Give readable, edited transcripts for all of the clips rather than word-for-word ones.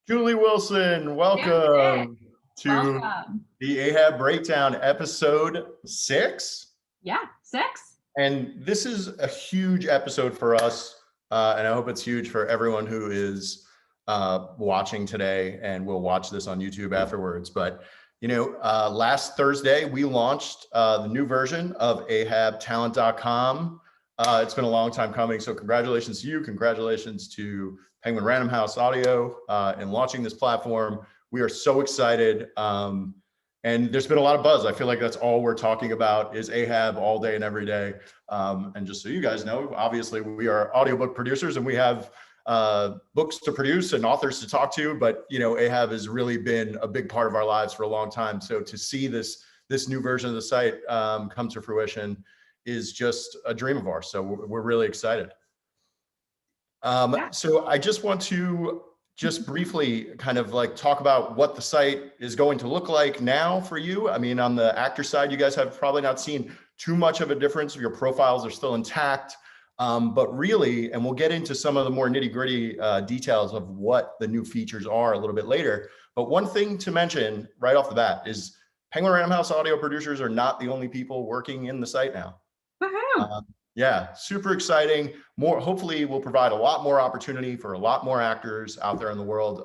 Julie Wilson, And Nick, welcome to welcome. the Ahab Breakdown, episode 6. Yeah, 6. And this is a huge episode for us, and I hope it's huge for everyone who is watching today and will watch this on YouTube afterwards. But, last Thursday, we launched the new version of ahabtalent.com. It's been a long time coming, so congratulations to you. Congratulations to Penguin Random House Audio in launching this platform. We are so excited. And there's been a lot of buzz. I feel like that's all we're talking about is Ahab all day and every day. And just so you guys know, obviously we are audiobook producers and we have books to produce and authors to talk to, but Ahab has really been a big part of our lives for a long time. So to see this new version of the site come to fruition is just a dream of ours. So we're really excited. So I just want to briefly kind of like talk about what the site is going to look like now for you. I mean, on the actor side, you guys have probably not seen too much of a difference. Your profiles are still intact, but really, and we'll get into some of the more nitty gritty details of what the new features are a little bit later. But one thing to mention right off the bat is Penguin Random House audio producers are not the only people working in the site now. Yeah, super exciting. Hopefully we'll provide a lot more opportunity for a lot more actors out there in the world,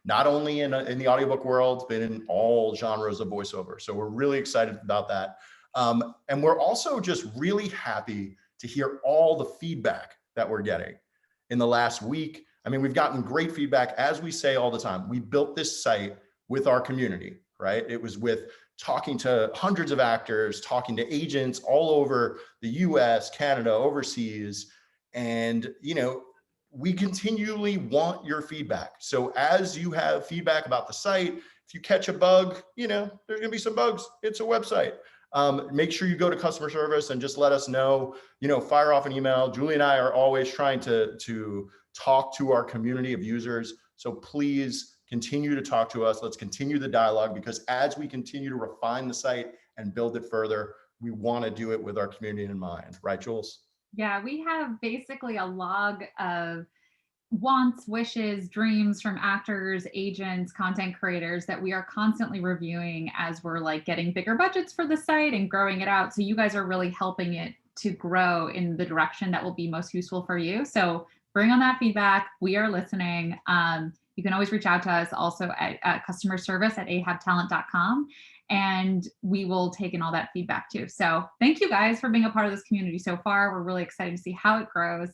not only in the audiobook world, but in all genres of voiceover. So we're really excited about that. And we're also just really happy to hear all the feedback that we're getting in the last week. I mean, we've gotten great feedback, as we say all the time. We built this site with our community, right? It was with talking to hundreds of actors, talking to agents all over the US, Canada, overseas. And, we continually want your feedback. So as you have feedback about the site, if you catch a bug, there's gonna be some bugs. It's a website. Make sure you go to customer service and just let us know, fire off an email. Julie and I are always trying to talk to our community of users. So please continue to talk to us. Let's continue the dialogue, because as we continue to refine the site and build it further, we want to do it with our community in mind. Right, Jules? Yeah, we have basically a log of wants, wishes, dreams from actors, agents, content creators that we are constantly reviewing as we're like getting bigger budgets for the site and growing it out. So you guys are really helping it to grow in the direction that will be most useful for you. So bring on that feedback. We are listening. You can always reach out to us also at customer service at ahabtalent.com, and we will take in all that feedback too. So thank you guys for being a part of this community so far. We're really excited to see how it grows.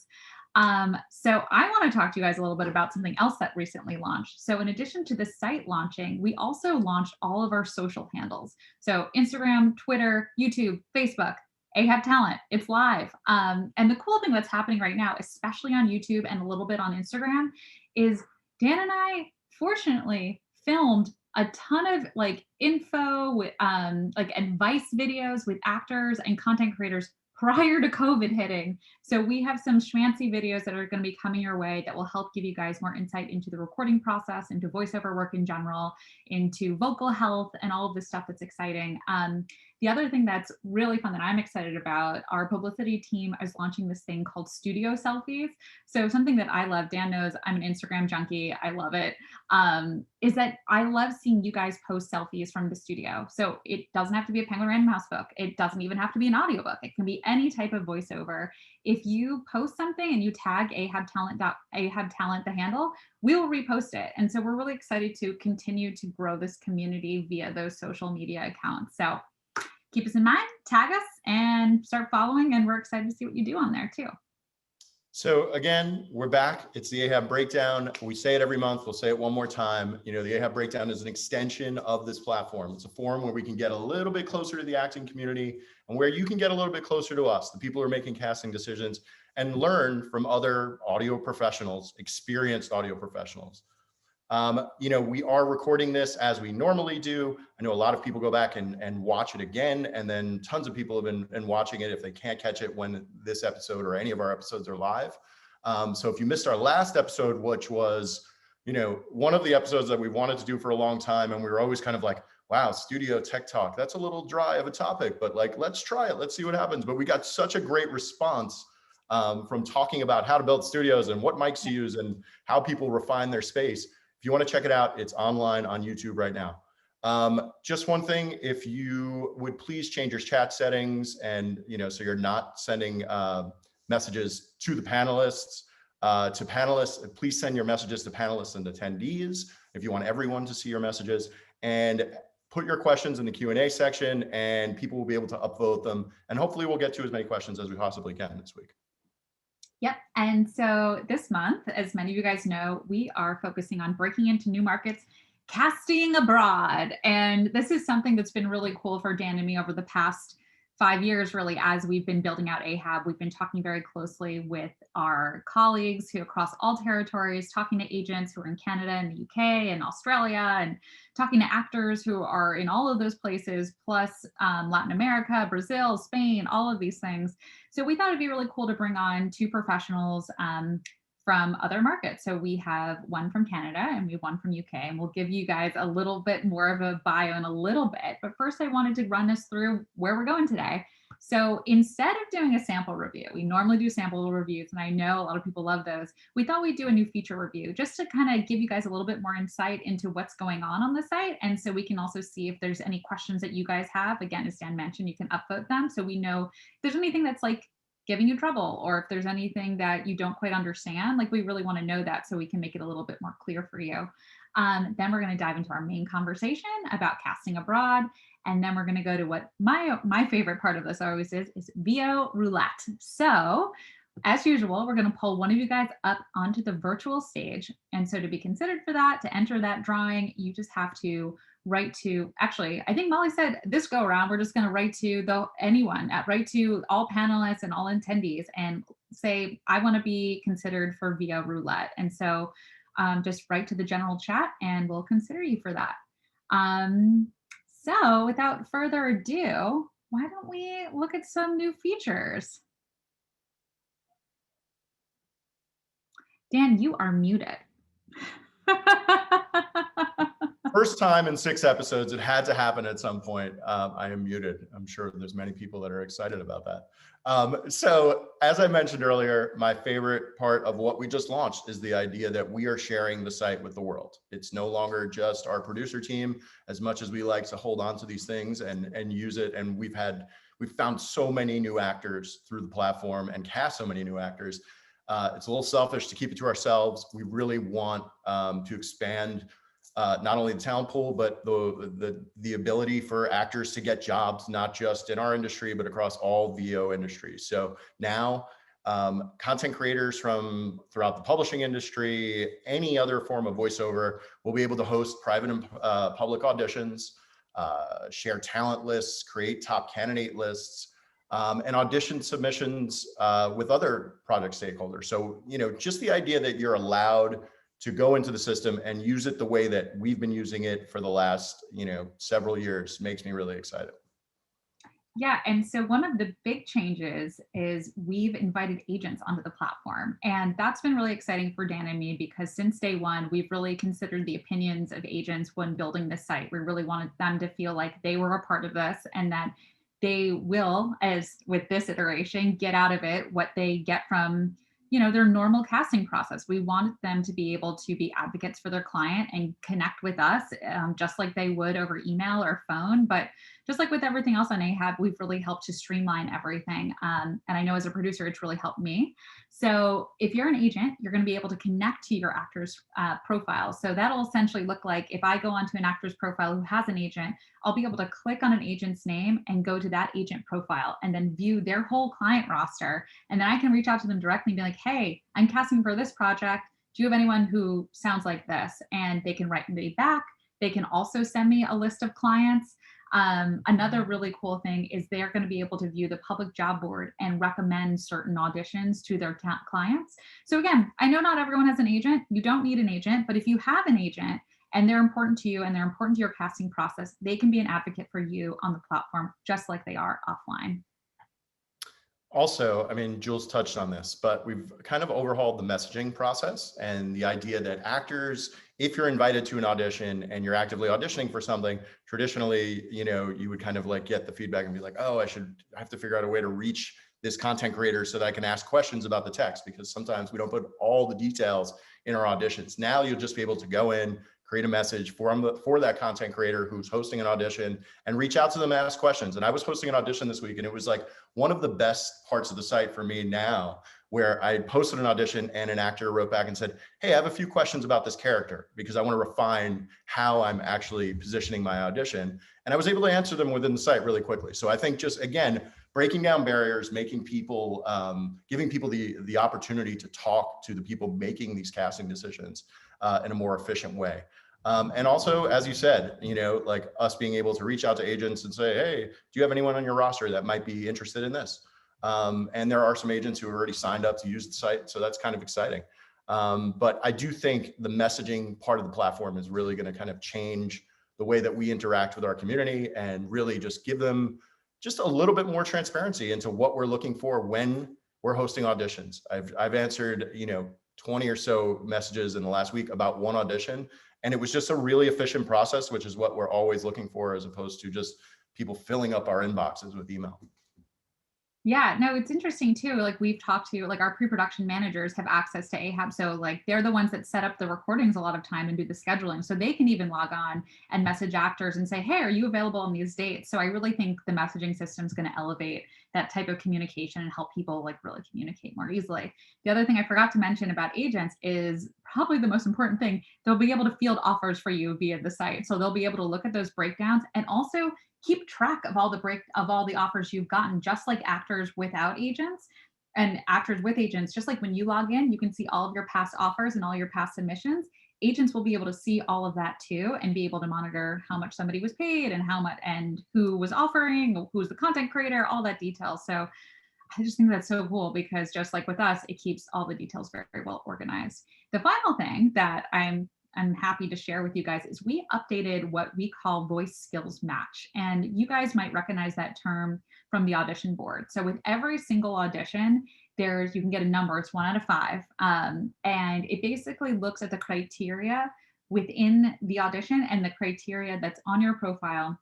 So I want to talk to you guys a little bit about something else that recently launched. So in addition to the site launching, we also launched all of our social handles. So Instagram, Twitter, YouTube, Facebook, Ahab Talent, it's live. And the cool thing that's happening right now, especially on YouTube and a little bit on Instagram, is Dan and I fortunately filmed a ton of like info with like advice videos with actors and content creators prior to COVID hitting. So we have some schmancy videos that are going to be coming your way that will help give you guys more insight into the recording process, into voiceover work in general, into vocal health, and all of this stuff that's exciting. The other thing that's really fun that I'm excited about, our publicity team is launching this thing called Studio Selfies. So something that I love, Dan knows I'm an Instagram junkie, I love it, is that I love seeing you guys post selfies from the studio. So it doesn't have to be a Penguin Random House book. It doesn't even have to be an audiobook. It can be any type of voiceover. If you post something and you tag Ahab Talent, the handle, we will repost it. And so we're really excited to continue to grow this community via those social media accounts. So keep us in mind, tag us, and start following. And we're excited to see what you do on there too. So again, we're back. It's the Ahab Breakdown. We say it every month. We'll say it one more time. The Ahab Breakdown is an extension of this platform. It's a forum where we can get a little bit closer to the acting community and where you can get a little bit closer to us, the people who are making casting decisions, and learn from other audio professionals, experienced audio professionals. We are recording this as we normally do. I know a lot of people go back and watch it again, and then tons of people have been watching it if they can't catch it when this episode or any of our episodes are live. So if you missed our last episode, which was, one of the episodes that we wanted to do for a long time, and we were always kind of like, wow, studio tech talk, that's a little dry of a topic, but like, let's try it. Let's see what happens. But we got such a great response from talking about how to build studios and what mics to use and how people refine their space. If you want to check it out, it's online on YouTube right now. Just one thing, if you would please change your chat settings and, so you're not sending messages to the panelists, please send your messages to panelists and attendees if you want everyone to see your messages, and put your questions in the Q&A section and people will be able to upvote them. And hopefully we'll get to as many questions as we possibly can this week. Yep. And so this month, as many of you guys know, we are focusing on breaking into new markets, casting abroad. And this is something that's been really cool for Dan and me over the past 5 years, really, as we've been building out Ahab. We've been talking very closely with our colleagues who across all territories, talking to agents who are in Canada and the UK and Australia, and talking to actors who are in all of those places, plus Latin America, Brazil, Spain, all of these things. So we thought it'd be really cool to bring on 2 professionals from other markets. So we have one from Canada and we have one from UK, and we'll give you guys a little bit more of a bio in a little bit. But first I wanted to run us through where we're going today. So instead of doing a sample review, we normally do sample reviews, and I know a lot of people love those. We thought we'd do a new feature review just to kind of give you guys a little bit more insight into what's going on the site. And so we can also see if there's any questions that you guys have. Again, as Dan mentioned, you can upvote them. So we know if there's anything that's like giving you trouble, or if there's anything that you don't quite understand, like we really want to know that so we can make it a little bit more clear for you. Then we're going to dive into our main conversation about casting abroad. And then we're going to go to what my favorite part of this always is VO roulette. So as usual, we're going to pull one of you guys up onto the virtual stage. And so to be considered for that, to enter that drawing, you just have to write to, actually, I think Molly said this go around, we're just going to write to write to all panelists and all attendees and say, I want to be considered for VO roulette. And so just write to the general chat and we'll consider you for that. So without further ado, why don't we look at some new features? Dan, you are muted. First time in 6 episodes, it had to happen at some point. I am muted. I'm sure there's many people that are excited about that. So as I mentioned earlier, my favorite part of what we just launched is the idea that we are sharing the site with the world. It's no longer just our producer team, as much as we like to hold on to these things and use it. And we've found so many new actors through the platform and cast so many new actors. It's a little selfish to keep it to ourselves. We really want to expand not only the talent pool, but the ability for actors to get jobs, not just in our industry, but across all VO industries. So now content creators from throughout the publishing industry, any other form of voiceover, will be able to host private and public auditions, share talent lists, create top candidate lists, and audition submissions with other project stakeholders. So, just the idea that you're allowed to go into the system and use it the way that we've been using it for the last, several years makes me really excited. Yeah, and so one of the big changes is we've invited agents onto the platform. And that's been really exciting for Dan and me because since day one, we've really considered the opinions of agents when building this site. We really wanted them to feel like they were a part of this and that they will, as with this iteration, get out of it what they get from their normal casting process. We want them to be able to be advocates for their client and connect with us just like they would over email or phone. But just like with everything else on Ahab, we've really helped to streamline everything. And I know as a producer, it's really helped me. So if you're an agent, you're going to be able to connect to your actor's profile. So that'll essentially look like if I go onto an actor's profile who has an agent, I'll be able to click on an agent's name and go to that agent profile and then view their whole client roster. And then I can reach out to them directly and be like, hey, I'm casting for this project. Do you have anyone who sounds like this? And they can write me back. They can also send me a list of clients. Another really cool thing is they're going to be able to view the public job board and recommend certain auditions to their clients. So again, I know not everyone has an agent. You don't need an agent, but if you have an agent and they're important to you and they're important to your casting process, they can be an advocate for you on the platform, just like they are offline. Also, Jules touched on this, but we've kind of overhauled the messaging process and the idea that actors, if you're invited to an audition and you're actively auditioning for something, traditionally, you would kind of like get the feedback and be like, oh, I have to figure out a way to reach this content creator so that I can ask questions about the text, because sometimes we don't put all the details in our auditions. Now you'll just be able to go in, create a message for that content creator who's hosting an audition, and reach out to them and ask questions. And I was hosting an audition this week, and it was like one of the best parts of the site for me now, where I posted an audition and an actor wrote back and said, hey, I have a few questions about this character because I want to refine how I'm actually positioning my audition. And I was able to answer them within the site really quickly. So I think just, again, breaking down barriers, making people, giving people the opportunity to talk to the people making these casting decisions in a more efficient way. And also, as you said, like us being able to reach out to agents and say, hey, do you have anyone on your roster that might be interested in this? And there are some agents who have already signed up to use the site. So that's kind of exciting. But I do think the messaging part of the platform is really going to kind of change the way that we interact with our community, and really just give them just a little bit more transparency into what we're looking for when we're hosting auditions. I've answered, 20 or so messages in the last week about one audition. And it was just a really efficient process, which is what we're always looking for, as opposed to just people filling up our inboxes with email. Yeah, no, it's interesting too. Like we've talked to, like our pre-production managers have access to Ahab. So like they're the ones that set up the recordings a lot of time and do the scheduling. So they can even log on and message actors and say, hey, are you available on these dates? So I really think the messaging system is going to elevate that type of communication and help people like really communicate more easily. The other thing I forgot to mention about agents is probably the most important thing. They'll be able to field offers for you via the site. So they'll be able to look at those breakdowns and also keep track of all the offers you've gotten, just like actors without agents and actors with agents. Just like when you log in, you can see all of your past offers and all your past submissions. Agents will be able to see all of that too, and be able to monitor how much somebody was paid and how much and who was offering, who's the content creator, all that detail. So I just think that's so cool, because just like with us, it keeps all the details very, very well organized. The final thing that I'm happy to share with you guys is we updated what we call voice skills match. And you guys might recognize that term from the audition board. So with every single audition, you can get a number, it's 1 out of 5. And it basically looks at the criteria within the audition and the criteria that's on your profile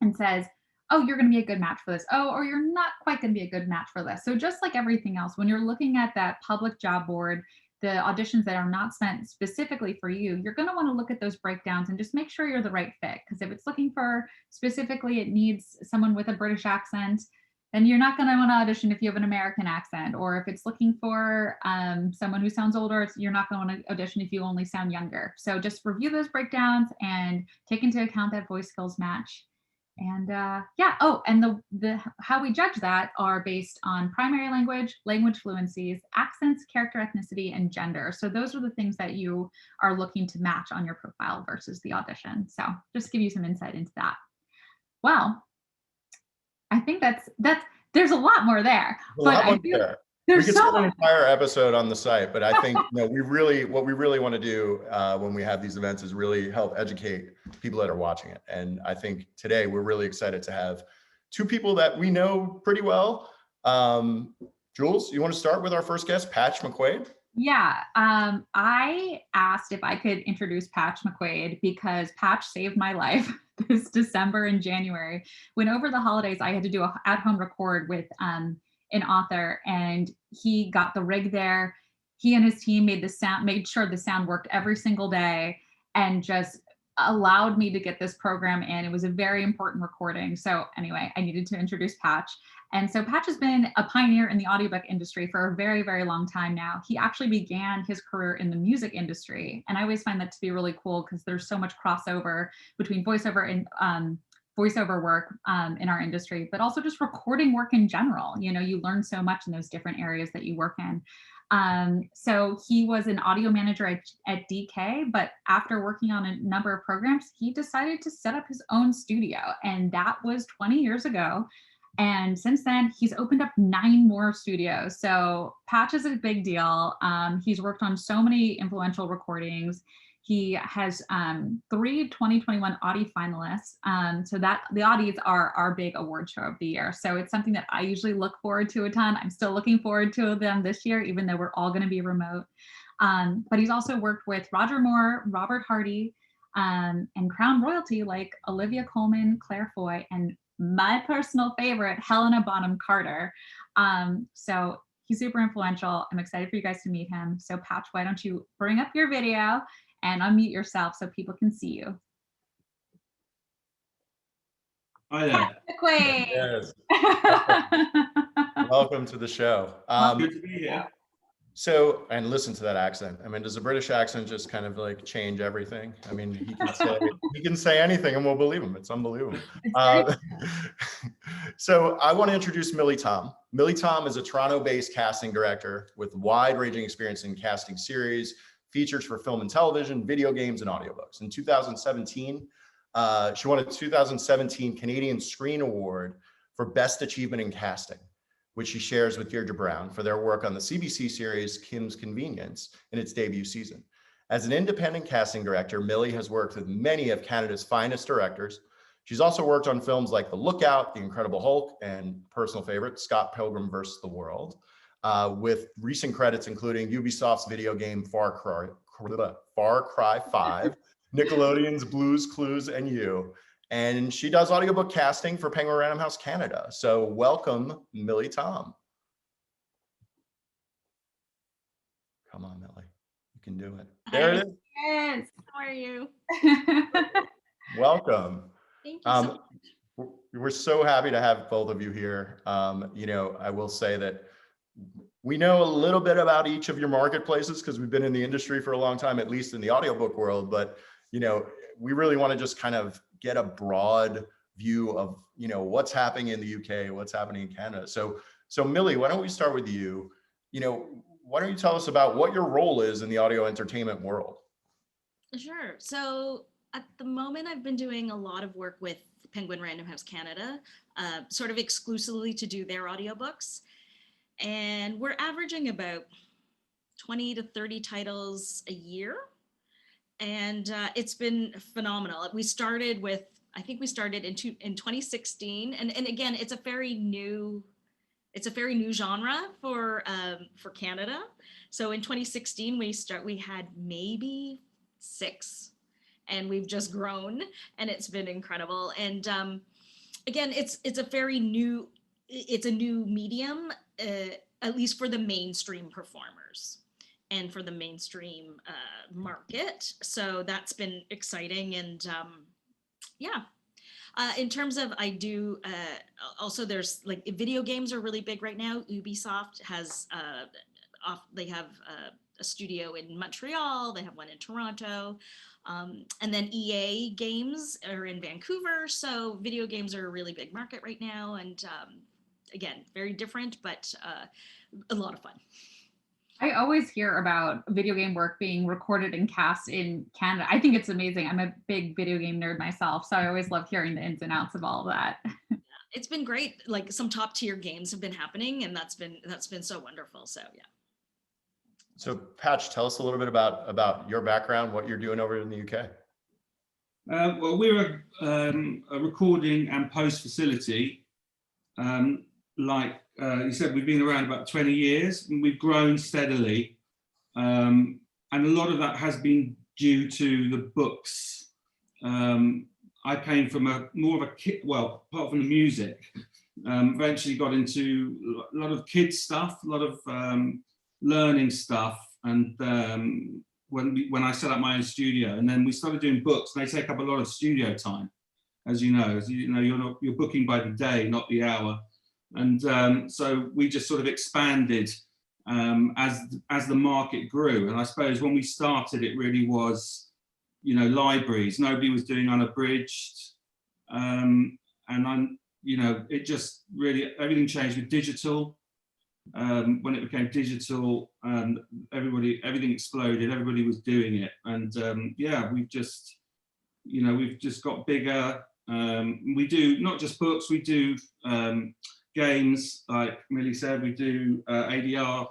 and says, oh, you're going to be a good match for this. Oh, or you're not quite going to be a good match for this. So just like everything else, when you're looking at that public job board, the auditions that are not spent specifically for you, you're going to want to look at those breakdowns and just make sure you're the right fit. Because if it's looking for specifically, it needs someone with a British accent, then you're not going to want to audition if you have an American accent. Or if it's looking for someone who sounds older, you're not going to want to audition if you only sound younger. So just review those breakdowns and take into account that voice skills match. And yeah, oh, and the how we judge that are based on primary language, language fluencies, accents, character ethnicity, and gender. So those are the things that you are looking to match on your profile versus the audition. So just give you some insight into that. Well, I think there's a lot more there. But I feel we could spend an entire episode on the site, but I think what we really want to do when we have these events is really help educate people that are watching it. And I think today we're really excited to have 2 people that we know pretty well. Jules, you want to start with our first guest, Patch McQuaid? Yeah, I asked if I could introduce Patch McQuaid because Patch saved my life this December and January, when over the holidays I had to do an at-home record with an author, and he got the rig there. He and his team made sure the sound worked every single day, and just allowed me to get this program in. It was a very important recording. So anyway, I needed to introduce Patch. And so Patch has been a pioneer in the audiobook industry for a very, very long time now. He actually began his career in the music industry. And I always find that to be really cool, because there's so much crossover between voiceover and voiceover work in our industry, but also just recording work in general. You learn so much in those different areas that you work in. So he was an audio manager at DK, but after working on a number of programs, he decided to set up his own studio. And that was 20 years ago. And since then, he's opened up 9 more studios. So Patch is a big deal. He's worked on so many influential recordings. He has 3 2021 Audie finalists. So that the Audies are our big award show of the year. So it's something that I usually look forward to a ton. I'm still looking forward to them this year, even though we're all going to be remote. But he's also worked with Roger Moore, Robert Hardy, and Crown royalty like Olivia Colman, Claire Foy, and my personal favorite, Helena Bonham Carter. So he's super influential. I'm excited for you guys to meet him. So Patch, why don't you bring up your video and unmute yourself so people can see you. Hi there. McQuaid. Yes. Welcome to the show. Good to be here. So, and listen to that accent. I mean, does a British accent just kind of like change everything? I mean, he can say anything and we'll believe him. It's unbelievable. So I want to introduce Millie Tom. Millie Tom is a Toronto-based casting director with wide-ranging experience in casting series, features for film and television, video games, and audiobooks. In 2017, she won a 2017 Canadian Screen Award for Best Achievement in Casting, which she shares with Deirdre Brown for their work on the CBC series Kim's Convenience in its debut season. As an independent casting director, Millie has worked with many of Canada's finest directors. She's also worked on films like The Lookout, The Incredible Hulk, and personal favorite, Scott Pilgrim vs. the World, with recent credits including Ubisoft's video game Far Cry 5, Nickelodeon's Blue's Clues, and You. And she does audiobook casting for Penguin Random House Canada. So welcome, Millie Tom. Come on, Millie. You can do it. There it is. Yes. How are you? Welcome. Thank you so much. We're so happy to have both of you here. You know, I will say that we know a little bit about each of your marketplaces because we've been in the industry for a long time, at least in the audiobook world. But, you know, we really want to just kind of get a broad view of, you know, what's happening in the UK, what's happening in Canada. So Millie, why don't we start with you? You know, why don't you tell us about what your role is in the audio entertainment world? Sure. So at the moment, I've been doing a lot of work with Penguin Random House Canada, sort of exclusively to do their audiobooks. And we're averaging about 20 to 30 titles a year. And it's been phenomenal. I think we started in 2016. And again, it's a very new genre for Canada. So in 2016, we had maybe 6, and we've just grown, and it's been incredible. And again, it's a new medium, at least for the mainstream performers and for the mainstream market. So that's been exciting. And yeah. In terms of, I do also, there's like video games are really big right now. Ubisoft has they have a studio in Montreal, they have one in Toronto, and then EA games are in Vancouver. So video games are a really big market right now, and again, very different, but a lot of fun. I always hear about video game work being recorded and cast in Canada. I think it's amazing. I'm a big video game nerd myself, so I always love hearing the ins and outs of all of that. It's been great. Like some top tier games have been happening, and that's been so wonderful. So yeah. So Patch, tell us a little bit about your background, what you're doing over in the UK. Well, we're a recording and post facility. Like you said, we've been around about 20 years and we've grown steadily. And a lot of that has been due to the books. I came from more of a kid, well, apart from the music, eventually got into a lot of kids stuff, a lot of learning stuff. And when I set up my own studio, and then we started doing books, they take up a lot of studio time, as you know, you're booking by the day, not the hour. And so we just sort of expanded as the market grew. And I suppose when we started, it really was, you know, libraries. Nobody was doing unabridged. And it just really, everything changed with digital. When it became digital, everything exploded. Everybody was doing it. And yeah, we've just got bigger. We do not just books, we do games, like Millie said, we do ADR,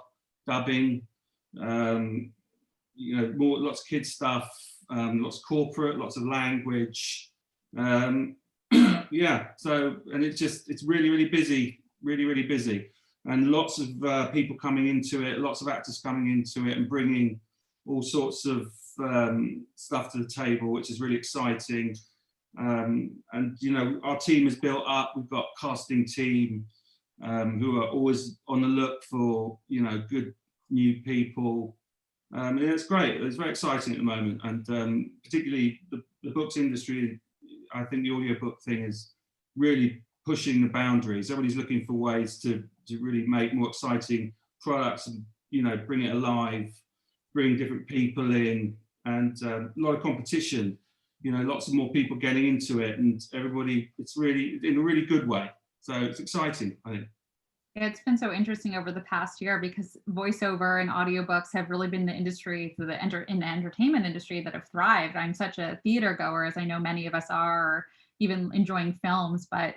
dubbing, lots of kids stuff, lots of corporate, lots of language. Yeah, so, and it's really, really busy, really, really busy. And lots of people coming into it, lots of actors coming into it and bringing all sorts of stuff to the table, which is really exciting. And you know, our team is built up. We've got a casting team who are always on the look for, you know, good new people. And it's great. It's very exciting at the moment, and particularly the books industry. I think the audiobook thing is really pushing the boundaries. Everybody's looking for ways to really make more exciting products and, you know, bring it alive, bring different people in, and a lot of competition. You know, lots of more people getting into it, and everybody. It's really in a really good way. So it's exciting, I think. It's been so interesting over the past year because voiceover and audiobooks have really been the industry in the entertainment industry that have thrived. I'm such a theater goer, as I know many of us are, or even enjoying films. But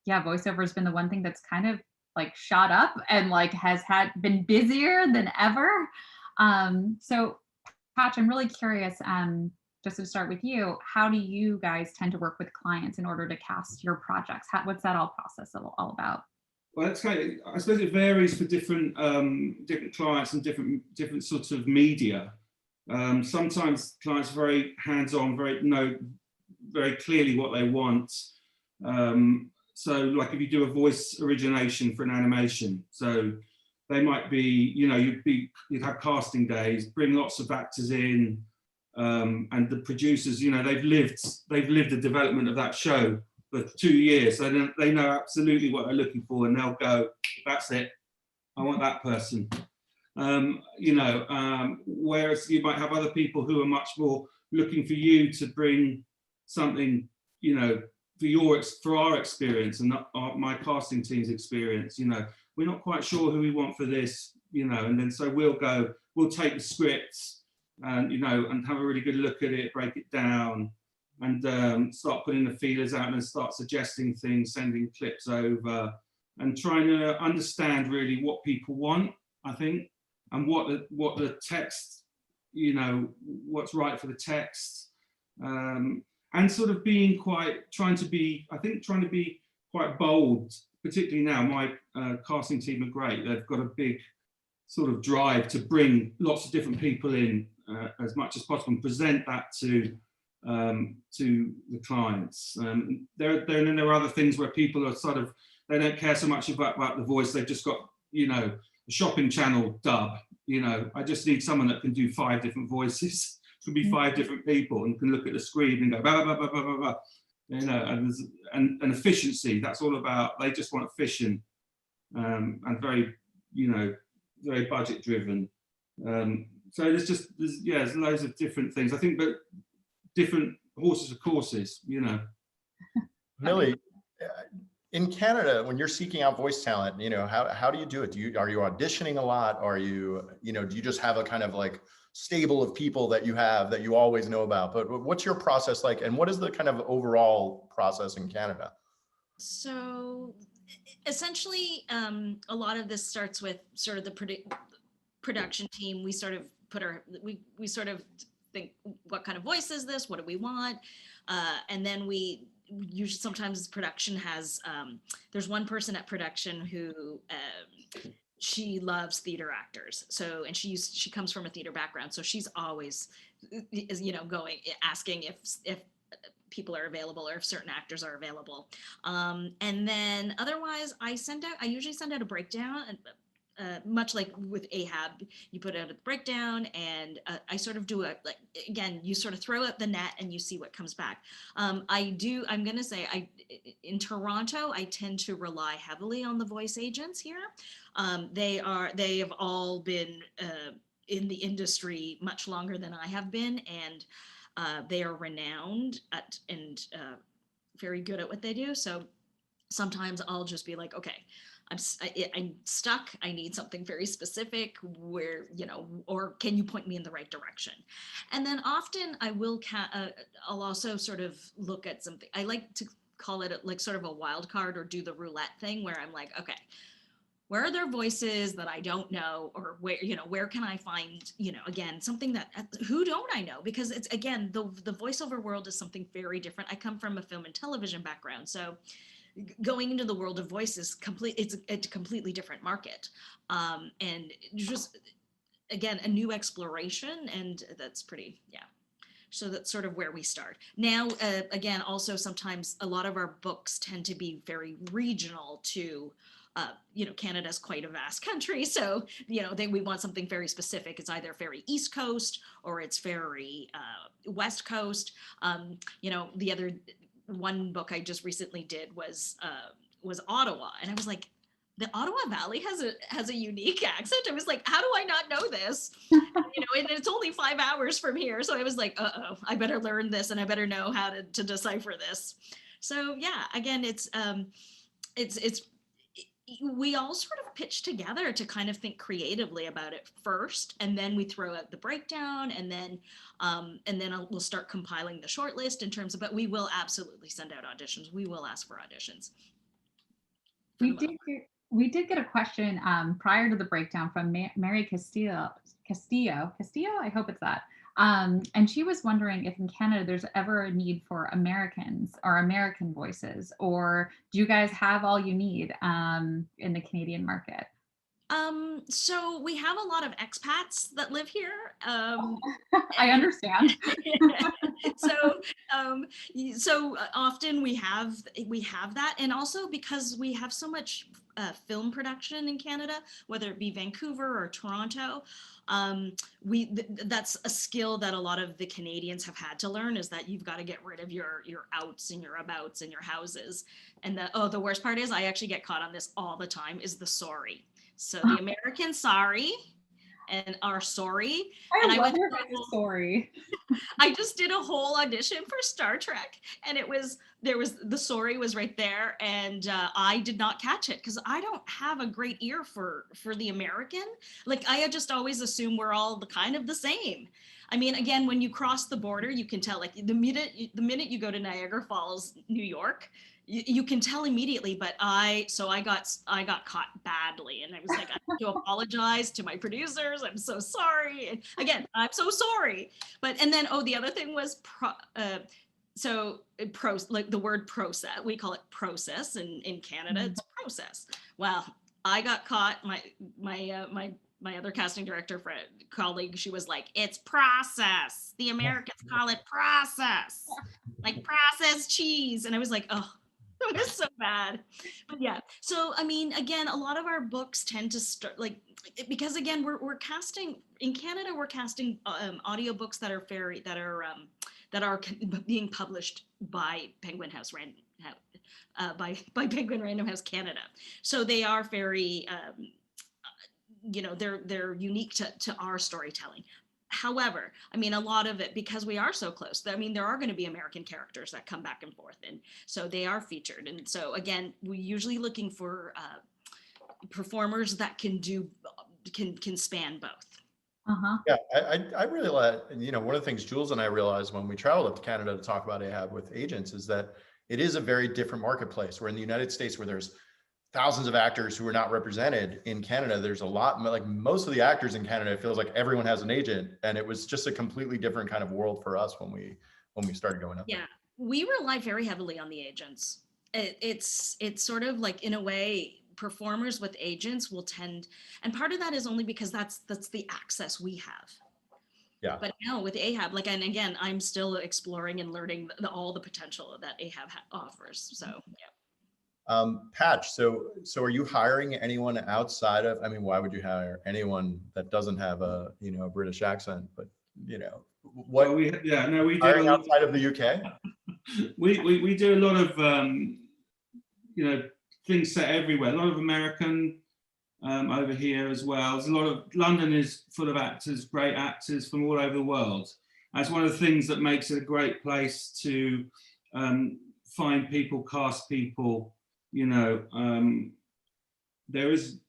yeah, voiceover has been the one thing that's kind of like shot up and like has been busier than ever. So Patch, I'm really curious, just to start with you, how do you guys tend to work with clients in order to cast your projects? What's that all process all about? Well, that's kind of, I suppose it varies for different different clients and different sorts of media. Sometimes clients are very hands-on, know very clearly what they want. So like if you do a voice origination for an animation, so they might be, you know, you'd have casting days, bring lots of actors in, and the producers, you know, they've lived the development of that show for 2 years, so they know absolutely what they're looking for, and they'll go, that's it, I want that person. You know, whereas you might have other people who are much more looking for you to bring something, you know, for our experience and my casting team's experience. You know, we're not quite sure who we want for this, you know, and then so we'll take the scripts and, you know, and have a really good look at it, break it down, and start putting the feelers out and start suggesting things, sending clips over, and trying to understand really what people want, I think, and what the text, you know, what's right for the text, and sort of trying to be quite bold, particularly now. My casting team are great. They've got a big sort of drive to bring lots of different people in as much as possible and present that to the clients. There are other things where people are sort of, they don't care so much about the voice. They've just got, you know, a shopping channel dub. You know, I just need someone that can do 5 different voices. It could be 5 different people and can look at the screen and go blah blah blah blah blah blah. You know, and efficiency. That's all about. They just want efficient and very, you know, very budget driven. So there's loads of different things. I think, but different horses for courses, you know. Millie, in Canada, when you're seeking out voice talent, you know, how do you do it? Are you auditioning a lot? Are you, you know, do you just have a kind of like stable of people that you always know about? But what's your process like, and what is the kind of overall process in Canada? So essentially, a lot of this starts with sort of the production team. We sort of we sort of think, what kind of voice is this? What do we want? And then we usually, sometimes production has, there's one person at production who she loves theater actors. So, and she comes from a theater background. So she's always, you know, asking if people are available or if certain actors are available. And then otherwise I usually send out a breakdown, and much like with Ahab, you put out a breakdown, and I sort of do again, you sort of throw out the net and you see what comes back. I'm gonna say, in Toronto, I tend to rely heavily on the voice agents here. They have all been in the industry much longer than I have been, and they are renowned and very good at what they do. So sometimes I'll just be like, okay, I'm stuck. I need something very specific, where, you know, or can you point me in the right direction? And then often I will, I'll also sort of look at something. I like to call it like sort of a wild card, or do the roulette thing, where I'm like, okay, where are there voices that I don't know, or where can I find, again, something that, who don't I know? Because it's, again, the voiceover world is something very different. I come from a film and television background, so going into the world of voice is it's a completely different market, and just, again, a new exploration, and that's pretty So that's sort of where we start. Now, again, also sometimes a lot of our books tend to be very regional to, Canada's quite a vast country. So, we want something very specific. It's either very East Coast or it's very West Coast. The other one book I just recently did was Ottawa. And I was like, the Ottawa Valley has a unique accent. I was like, how do I not know this? And it's only 5 hours from here. So I was like, I better learn this and I better know how to decipher this. So yeah, again, it's we all sort of pitch together to kind of think creatively about it first, and then we throw out the breakdown, and then we'll start compiling the short list in terms of, but we will absolutely send out auditions. We will ask for auditions. We did get a question prior to the breakdown from Mary Castillo. I hope it's that. And she was wondering if in Canada there's ever a need for Americans or American voices, or do you guys have all you need in the Canadian market? So we have a lot of expats that live here. I understand. So often we have that, and also because we have so much film production in Canada, whether it be Vancouver or Toronto, that's a skill that a lot of the Canadians have had to learn, is that you've got to get rid of your outs and your abouts and your houses. And the worst part is, I actually get caught on this all the time, is the sorry. So the American sorry and our sorry. I love your sorry. I just did a whole audition for Star Trek, and the sorry was right there, and I did not catch it because I don't have a great ear for the American. Like, I just always assume we're all kind of the same. I mean, again, when you cross the border, you can tell, like the minute you go to Niagara Falls, New York, you can tell immediately. But I got caught badly, and I was like, I have to apologize to my producers. I'm so sorry. And again, I'm so sorry. And then the other thing was like the word process. We call it process in Canada. It's process. Well, I got caught. My other casting director colleague, she was like, it's process. The Americans call it process, like processed cheese. And I was like, oh, it was so bad. But yeah, so I mean, again, a lot of our books tend to start because again, we're casting in Canada. We're casting audiobooks that are being published by Penguin House by Penguin Random House Canada. So they are very they're unique to our storytelling. However, I mean, a lot of it, because we are so close, I mean, there are going to be American characters that come back and forth, and so they are featured. And so again, we're usually looking for performers that can span both. Yeah, I really like, one of the things Jules and I realized when we traveled up to Canada to talk about Ahab with agents is that it is a very different marketplace. Where in the United States, where there's thousands of actors who are not represented, in Canada, there's a lot, like most of the actors in Canada, it feels like everyone has an agent. And it was just a completely different kind of world for us when we started going up. Yeah, we rely very heavily on the agents. It's sort of like, in a way, performers with agents will tend, and part of that is only because that's the access we have. Yeah. But now with Ahab, and again, I'm still exploring and learning all the potential that Ahab offers. So yeah. Patch, so are you hiring anyone outside of, I mean, why would you hire anyone that doesn't have a British accent? But what? Well, we do hiring outside of the UK. we do a lot of things set everywhere. A lot of American over here as well. There's a lot of, London is full of actors, great actors from all over the world. That's one of the things that makes it a great place to find people, cast people. There's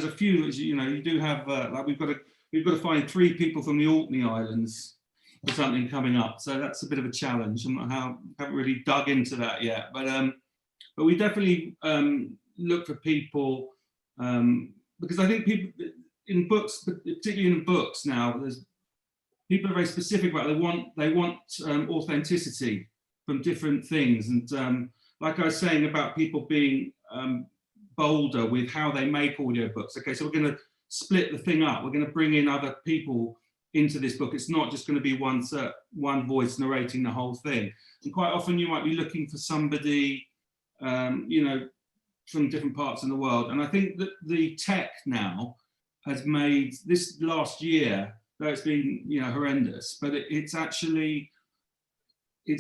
a few, you do have, we've got to find 3 people from the Orkney Islands for something coming up. So that's a bit of a challenge. Haven't really dug into that yet, but we definitely look for people, because I think people in books, particularly in books now, people are very specific about they want authenticity from different things. And like I was saying about people being bolder with how they make audiobooks. Okay, so we're going to split the thing up. We're going to bring in other people into this book. It's not just going to be one voice narrating the whole thing. And quite often you might be looking for somebody, you know, from different parts of the world. And I think that the tech now has made this last year, though it's been, you know, horrendous, but it's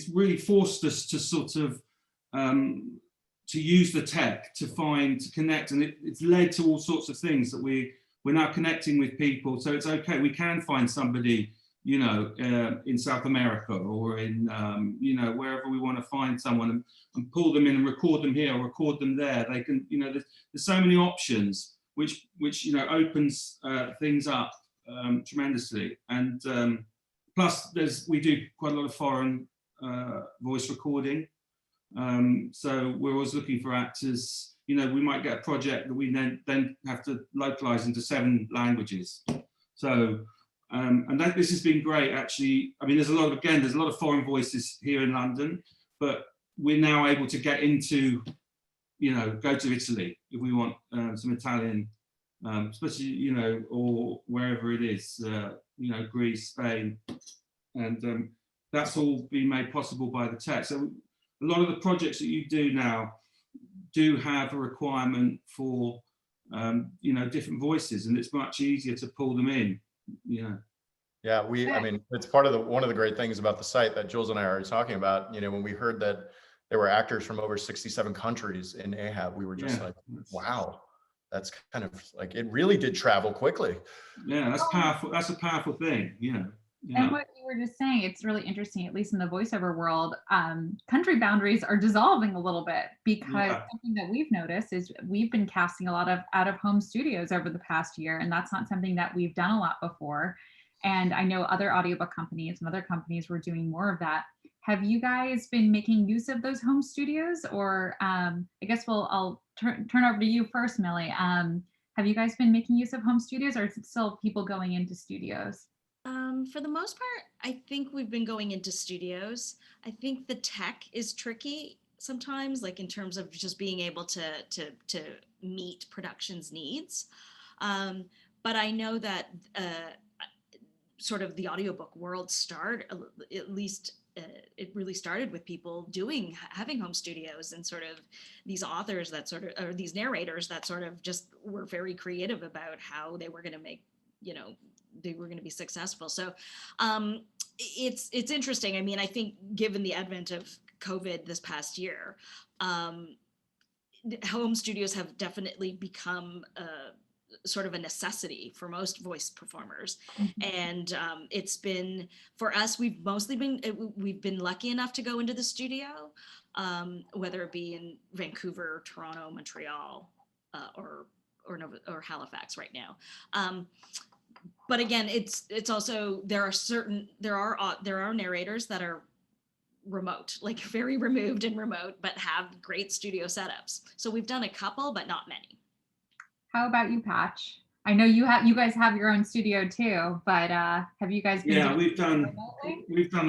really forced us to sort of to use the tech to connect, and it's led to all sorts of things that we're now connecting with people. So it's okay, we can find somebody, you know, in South America or in, you know, wherever we want to find someone, and pull them in and record them here or record them there. They can, you know, there's so many options, which you know, opens things up tremendously. And plus we do quite a lot of foreign voice recording. So we're always looking for actors. You know, we might get a project that we then have to localize into 7 languages. So, and this has been great, actually. I mean, there's a lot of foreign voices here in London, but we're now able to get into, you know, go to Italy if we want some Italian, especially, you know, or wherever it is, you know, Greece, Spain, and that's all been made possible by the tech. So a lot of the projects that you do now do have a requirement for, you know, different voices, and it's much easier to pull them in, you know. Yeah, I mean, it's part of one of the great things about the site that Jules and I are talking about. You know, when we heard that there were actors from over 67 countries in Ahab, we were just like, wow, that's kind of like, it really did travel quickly. Yeah, that's powerful. That's a powerful thing, you know. Yeah. And what you were just saying, it's really interesting, at least in the voiceover world, country boundaries are dissolving a little bit, because something that we've noticed is we've been casting a lot of out-of-home studios over the past year, and that's not something that we've done a lot before. And I know other audiobook companies and other companies were doing more of that. Have you guys been making use of those home studios? Or I guess I'll turn over to you first, Millie. Have you guys been making use of home studios, or is it still people going into studios? For the most part, I think we've been going into studios. I think the tech is tricky sometimes, like in terms of just being able to meet production's needs. But I know that sort of the audiobook world at least it really started with people having home studios, and sort of these authors that sort of, or these narrators that sort of just were very creative about how they were going to make, you know, they were going to be successful. So it's interesting. I mean, I think given the advent of COVID this past year, home studios have definitely become sort of a necessity for most voice performers. Mm-hmm. And it's been, for us, we've been lucky enough to go into the studio, whether it be in Vancouver, Toronto, Montreal, or Halifax right now. But again, it's also, there are narrators that are remote, like very removed and remote, but have great studio setups. So we've done a couple, but not many. How about you, Patch? I know you guys have your own studio too, but have you guys been? Yeah, we've done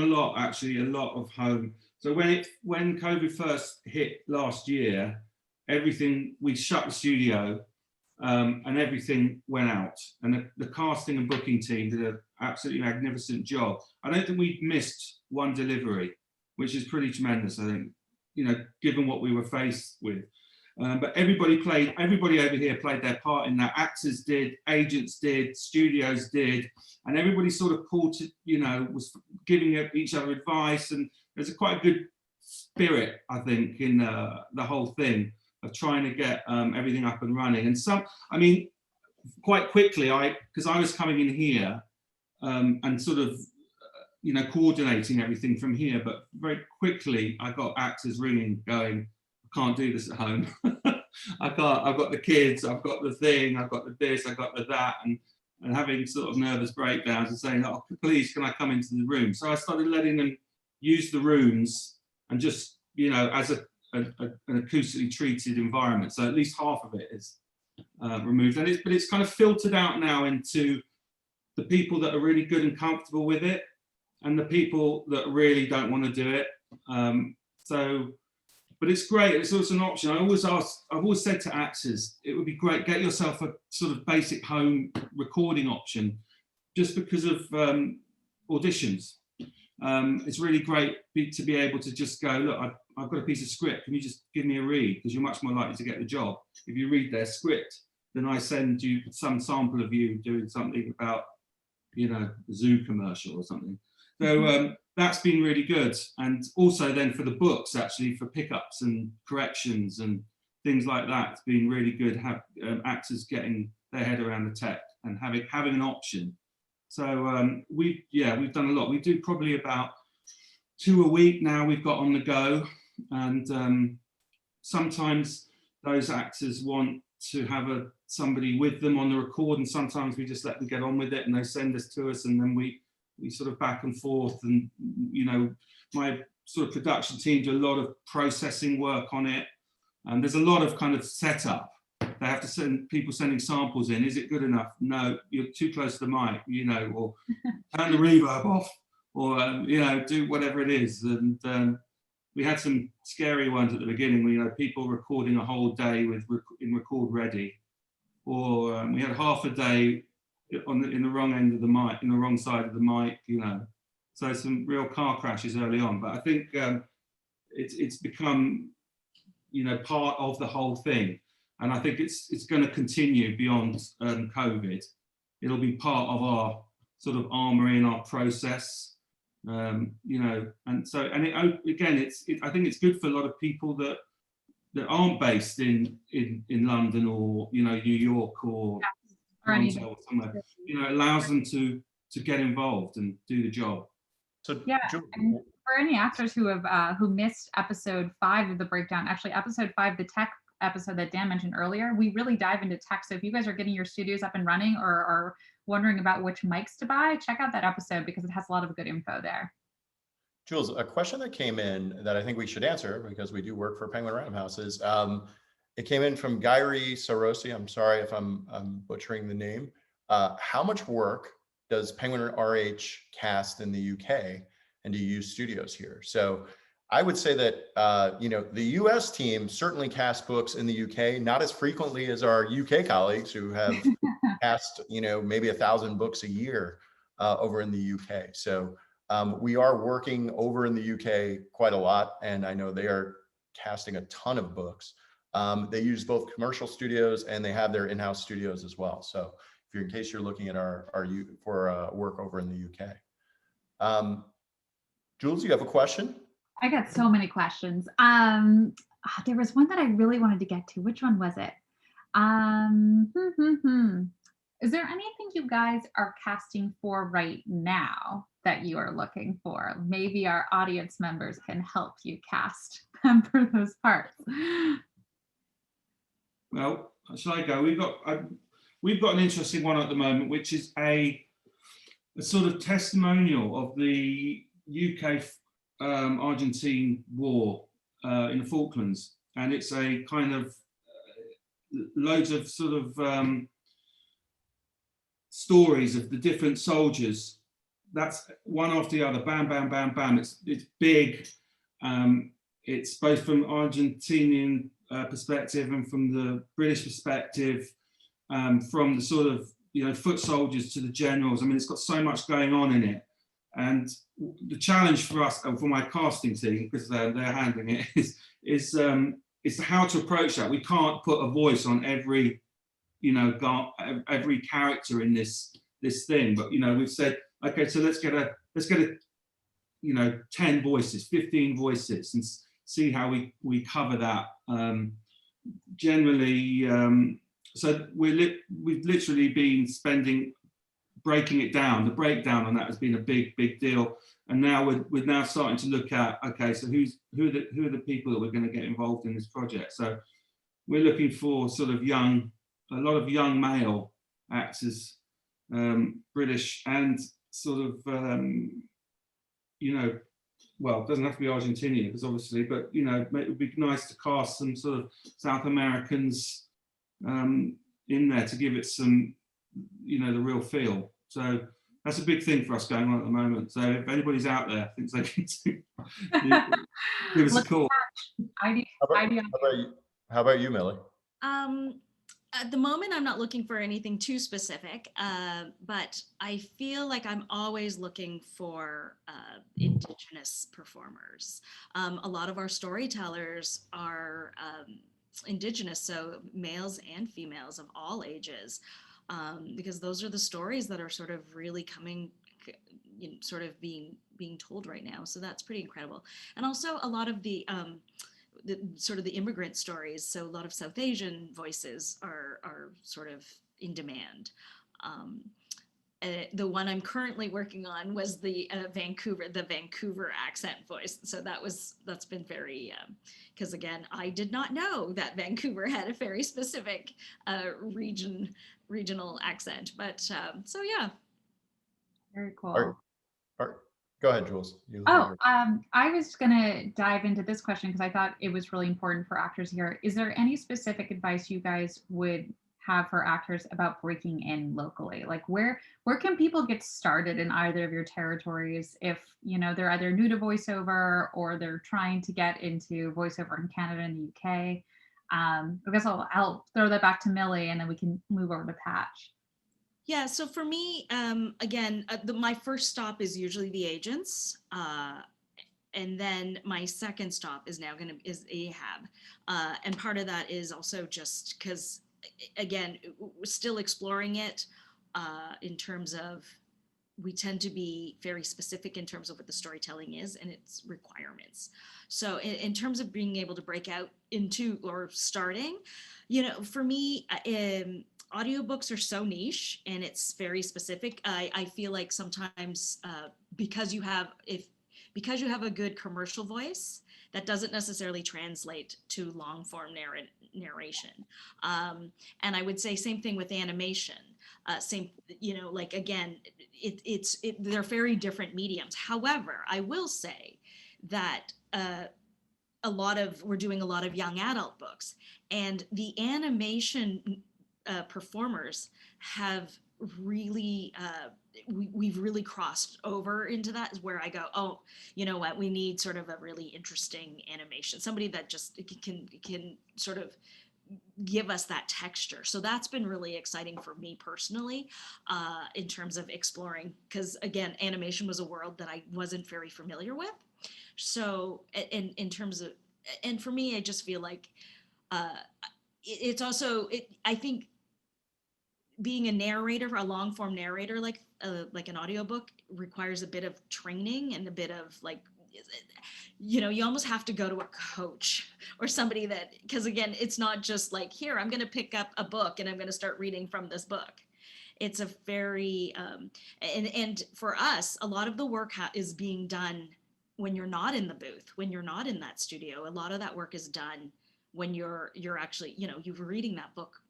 a lot, actually, a lot of home. So when COVID first hit last year, we shut the studio. And everything went out, and the casting and booking team did an absolutely magnificent job. I don't think we missed one delivery, which is pretty tremendous, I think, you know, given what we were faced with. But everybody over here played their part in that. Actors did, agents did, studios did, and everybody sort of pulled to, you know, was giving each other advice, and there's quite a good spirit, I think, in the whole thing, of trying to get everything up and running. And I mean, quite quickly, because I was coming in here and sort of, you know, coordinating everything from here, but very quickly I got actors ringing, going, I can't do this at home. I've got the kids, I've got the thing, I've got the this, I've got the that, and having sort of nervous breakdowns and saying, oh, please, can I come into the room? So I started letting them use the rooms, and just, you know, as an acoustically treated environment, so at least half of it is removed, and it's kind of filtered out now into the people that are really good and comfortable with it, and the people that really don't want to do it. But it's great. It's also an option. I've always said to actors, it would be great, get yourself a sort of basic home recording option, just because of auditions. It's really great to be able to just go, look, I've got a piece of script, can you just give me a read? Because you're much more likely to get the job if you read their script than I send you some sample of you doing something about, you know, a zoo commercial or something. So that's been really good. And also then for the books, actually, for pickups and corrections and things like that, it's been really good, have actors getting their head around the tech and having an option. So we've done a lot. We do probably about 2 a week now we've got on the go. And sometimes those actors want to have somebody with them on the record, and sometimes we just let them get on with it and they send this to us, and then we sort of back and forth. And, you know, my sort of production team do a lot of processing work on it. And there's a lot of kind of setup. They have to send people sending samples in. Is it good enough? No, you're too close to the mic, you know, or turn the reverb off, or, you know, do whatever it is. And we had some scary ones at the beginning where, you know, people recording a whole day in record ready, or we had half a day in the wrong end of the mic, in the wrong side of the mic, you know. So some real car crashes early on. But I think it's become, you know, part of the whole thing. And I think it's going to continue beyond COVID. It'll be part of our sort of armory and our process. You know, and so, and again, I think it's good for a lot of people that aren't based in London or, you know, New York or Toronto or somewhere. You know, it allows them to get involved and do the job. So yeah, and for any actors who have who missed episode 5 of the breakdown, actually episode 5, the tech episode that Dan mentioned earlier, we really dive into tech. So if you guys are getting your studios up and running or are wondering about which mics to buy, check out that episode because it has a lot of good info there. Jules, a question that came in that I think we should answer because we do work for Penguin Random House is, it came in from Gairi Sarosi. I'm sorry if I'm butchering the name. How much work does Penguin RH cast in the UK, and do you use studios here? So I would say that, you know, the US team certainly casts books in the UK, not as frequently as our UK colleagues who have cast, you know, maybe 1,000 books a year over in the UK. So we are working over in the UK quite a lot, and I know they are casting a ton of books. They use both commercial studios and they have their in-house studios as well. So if you're, in case you're looking at our work over in the UK. Jules, you have a question? I got so many questions. There was one that I really wanted to get to. Which one was it? Is there anything you guys are casting for right now that you are looking for? Maybe our audience members can help you cast them for those parts. Well, shall I go? We've got an interesting one at the moment, which is a sort of testimonial of the UK Argentine war in the Falklands, and it's a kind of loads of sort of stories of the different soldiers. That's one after the other, bam, bam, bam, bam. It's big. It's both from Argentinian perspective and from the British perspective, from the sort of, you know, foot soldiers to the generals. I mean, it's got so much going on in it. And the challenge for us, for my casting team, because they're handling it, is how to approach that. We can't put a voice on every, you know, every character in this thing. But, you know, we've said, okay, so let's get a, you know, 10 voices, 15 voices, and see how we cover that. Generally, so we've literally been breaking it down. The breakdown on that has been a big deal, and now we're now starting to look at, okay, so who are the people that we're going to get involved in this project. So we're looking for sort of a lot of young male actors, British and sort of you know, well, it doesn't have to be Argentinian because obviously, but, you know, it would be nice to cast some sort of South Americans in there to give it some, you know, the real feel. So that's a big thing for us going on at the moment. So if anybody's out there thinks they can give us a call. How about you, Millie? At the moment, I'm not looking for anything too specific, but I feel like I'm always looking for Indigenous performers. A lot of our storytellers are Indigenous, so males and females of all ages, because those are the stories that are sort of really coming, sort of being told right now. So that's pretty incredible. And also a lot of the sort of the immigrant stories. So a lot of South Asian voices are sort of in demand. The one I'm currently working on was the Vancouver accent voice. So that's been very, because again, I did not know that Vancouver had a very specific regional accent. But so yeah. Very cool. Go ahead, Jules. I was gonna dive into this question because I thought it was really important for actors here. Is there any specific advice you guys would have for actors about breaking in locally? Like where can people get started in either of your territories if they're either new to voiceover or they're trying to get into voiceover in Canada and the UK? I guess I'll throw that back to Millie and then we can move over to Patch. Yeah, so for me, again, my first stop is usually the agents, and then my second stop is Ahab, and part of that is also just because, again, we're still exploring it in terms of we tend to be very specific in terms of what the storytelling is and its requirements. So in terms of being able to break out into or starting, for me, audiobooks are so niche and it's very specific. I feel like sometimes because you have a good commercial voice, that doesn't necessarily translate to long form narration. And I would say same thing with animation. Like again, they're very different mediums. However, I will say that we're doing a lot of young adult books, and the animation performers have really we've really crossed over into that, is where I go, oh, you know what, we need sort of a really interesting animation, somebody that just can sort of give us that texture. So that's been really exciting for me personally, in terms of exploring, because again, animation was a world that I wasn't very familiar with. So in terms of, and for me, I just feel like it's also, I think being a narrator, a long form narrator, like an audiobook, requires a bit of training and a bit of like, you almost have to go to a coach or somebody that, because again, it's not just like, here, I'm going to pick up a book and I'm going to start reading from this book. It's a very, and for us, a lot of the work is being done when you're not in the booth, when you're not in that studio. A lot of that work is done when you're actually, you're reading that book.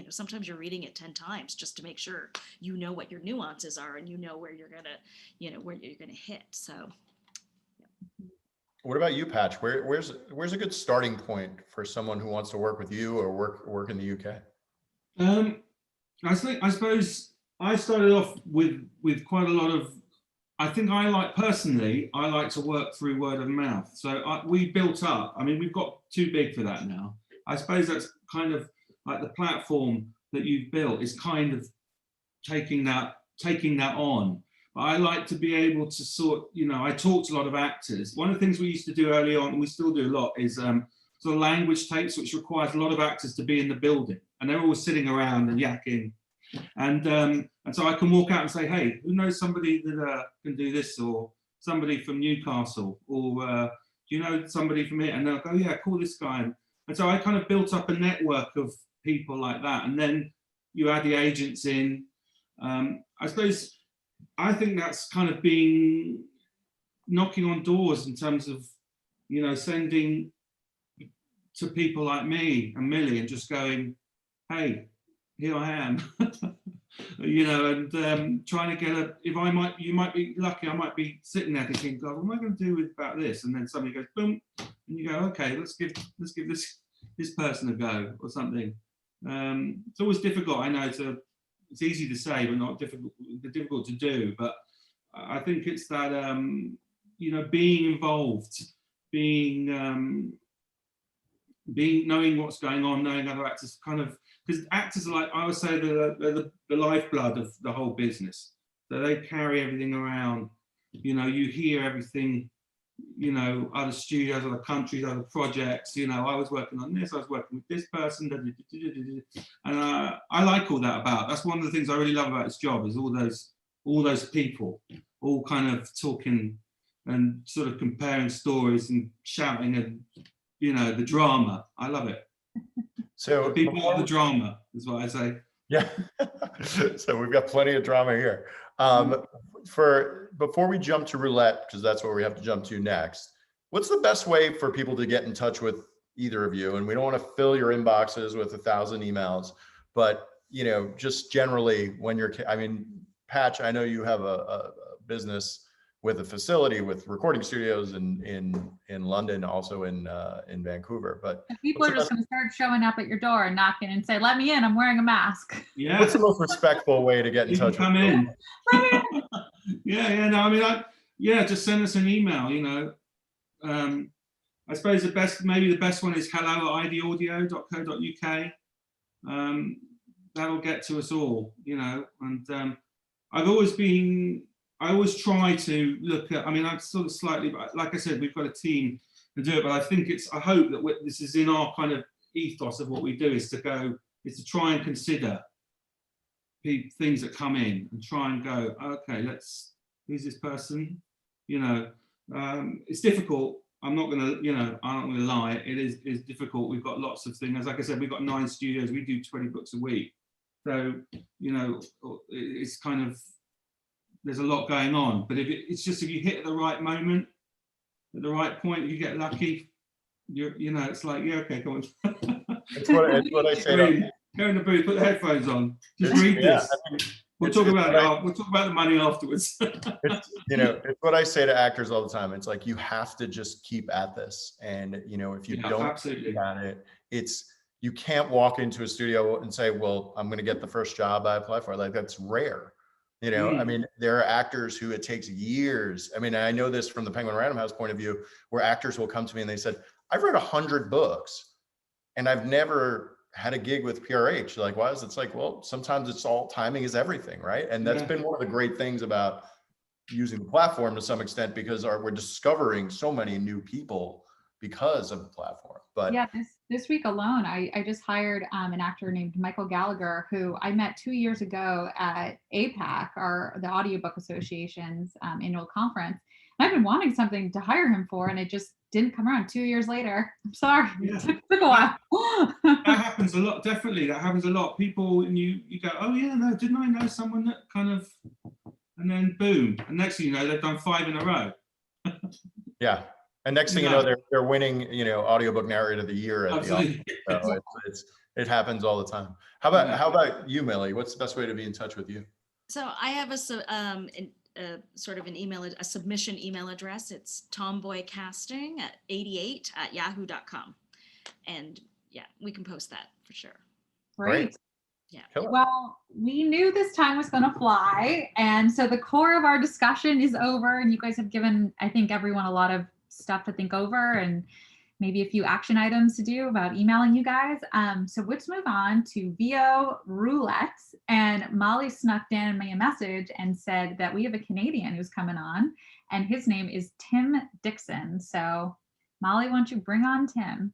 Sometimes you're reading it 10 times just to make sure you know what your nuances are and where you're gonna hit. So. Yeah. What about you, Patch? Where's a good starting point for someone who wants to work with you or work in the UK? I suppose I started off with quite a lot of. I think I like to work through word of mouth. So we built up. I mean, we've got too big for that now. I suppose that's kind of like the platform that you've built is kind of taking that on. But I like to be able to I talk to a lot of actors. One of the things we used to do early on, and we still do a lot, is sort of language tapes, which requires a lot of actors to be in the building, and they're always sitting around and yakking. And so I can walk out and say, hey, who knows somebody that can do this, or somebody from Newcastle, or do you know somebody from here? And they'll go, yeah, call this guy. And so I kind of built up a network of people like that. And then you add the agents in. I think that's kind of being knocking on doors in terms of, sending to people like me and Millie and just going, hey, here I am, and trying to get you might be lucky, I might be sitting there thinking, God, what am I going to do about this? And then somebody goes, boom, and you go, okay, let's give this person a go or something. It's always difficult, I know, it's easy to say, but not difficult to do. But I think it's that, being involved, knowing what's going on, knowing other actors, kind of because actors are like, I would say, the lifeblood of the whole business. So they carry everything around. You know, you hear everything, you know, other studios, other countries, other projects. You know, I was working on this, I was working with this person, and I like all that about. That's one of the things I really love about this job, is all those people, all kind of talking and sort of comparing stories and shouting, and you know, the drama. I love it. So People love the drama, is what I say. yeah. So we've got plenty of drama here. Before we jump to roulette, because that's what we have to jump to next, what's the best way for people to get in touch with either of you? And we don't want to fill your inboxes with 1,000 emails, but you know, just generally when you're, I mean, Patch, I know you have a business with a facility with recording studios in London, also in Vancouver. But people are just going to start showing up at your door and knocking and say, "Let me in. I'm wearing a mask." Yeah. What's the most respectful way to get in touch? Come in. Yeah. No, I mean, just send us an email. You know, I suppose maybe the best one is hello@idaudio.co.uk. That'll get to us all. You know, and I always try to look at, I mean, I'm sort of slightly, like I said, we've got a team to do it, but I think I hope that this is in our kind of ethos of what we do, is to try and consider things that come in and try and go, okay, who's this person? You know, it's difficult. I'm not going to lie. It's difficult. We've got lots of things. Like I said, we've got 9 studios. We do 20 books a week. So, you know, it's kind of, there's a lot going on, but if you hit at the right moment, at the right point, you get lucky, you know, it's like, yeah, okay, go on. It's what I say. Go in the booth, put the headphones on, just read this. We'll talk about the money afterwards. You know, it's what I say to actors all the time. It's like, you have to just keep at this. And, you know, if you don't keep at it, you can't walk into a studio and say, well, I'm going to get the first job I apply for. Like, that's rare. You know, I mean, there are actors who it takes years. I mean, I know this from the Penguin Random House point of view, where actors will come to me and they said, I've read 100 books and I've never had a gig with PRH. Like, why is it? It's like, well, sometimes it's all timing is everything, right? And that's been one of the great things about using the platform to some extent, because we're discovering so many new people because of the platform. But yeah, this week alone, I just hired an actor named Michael Gallagher, who I met 2 years ago at APAC, the Audiobook Association's annual conference. And I've been wanting something to hire him for, and it just didn't come around 2 years later. I'm sorry, it took a while. That happens a lot, definitely. That happens a lot. People, and you go, oh yeah, no, didn't I know someone that kind of, and then boom, and next thing you know, they've done 5 in a row. Yeah. And next thing you know, they're winning, you know, audiobook narrator of the year at the office. So it happens all the time. How about you, Millie? What's the best way to be in touch with you? So I have a sort of a submission email address. It's tomboycasting88@yahoo.com. And yeah, we can post that for sure. Great. Yeah. Well, we knew this time was going to fly. And so the core of our discussion is over. And you guys have given, I think, everyone a lot of stuff to think over and maybe a few action items to do about emailing you guys. So let's move on to VO Roulette. And Molly snuck in me a message and said that we have a Canadian who's coming on, and his name is Tim Dixon. So Molly, why don't you bring on Tim?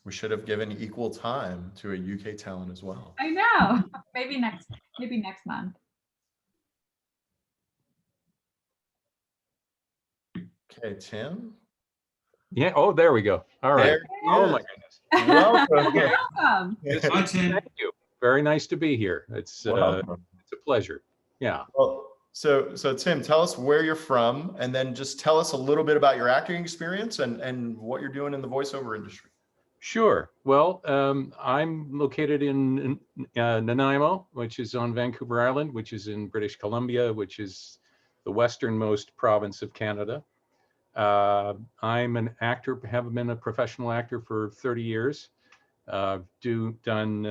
We should have given equal time to a UK talent as well. I know. Maybe next month. Okay, Tim. Yeah. Oh, there we go. All right. Oh my goodness. Welcome. Welcome. Hi, Tim. Thank you. Very nice to be here. It's a pleasure. Yeah. Well, so Tim, tell us where you're from, and then just tell us a little bit about your acting experience and what you're doing in the voiceover industry. Sure. Well, I'm located in Nanaimo, which is on Vancouver Island, which is in British Columbia, which is the westernmost province of Canada. I'm an actor, have been a professional actor for 30 years. Done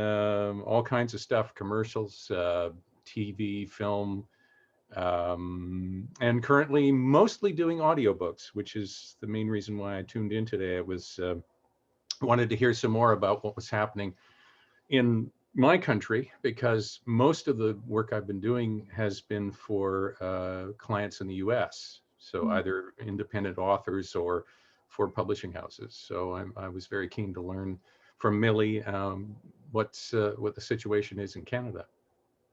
all kinds of stuff, commercials, TV, film, and currently mostly doing audiobooks, which is the main reason why I tuned in today. It was wanted to hear some more about what was happening in my country, because most of the work I've been doing has been for clients in the US. So either independent authors or for publishing houses. So I was very keen to learn from Millie what the situation is in Canada.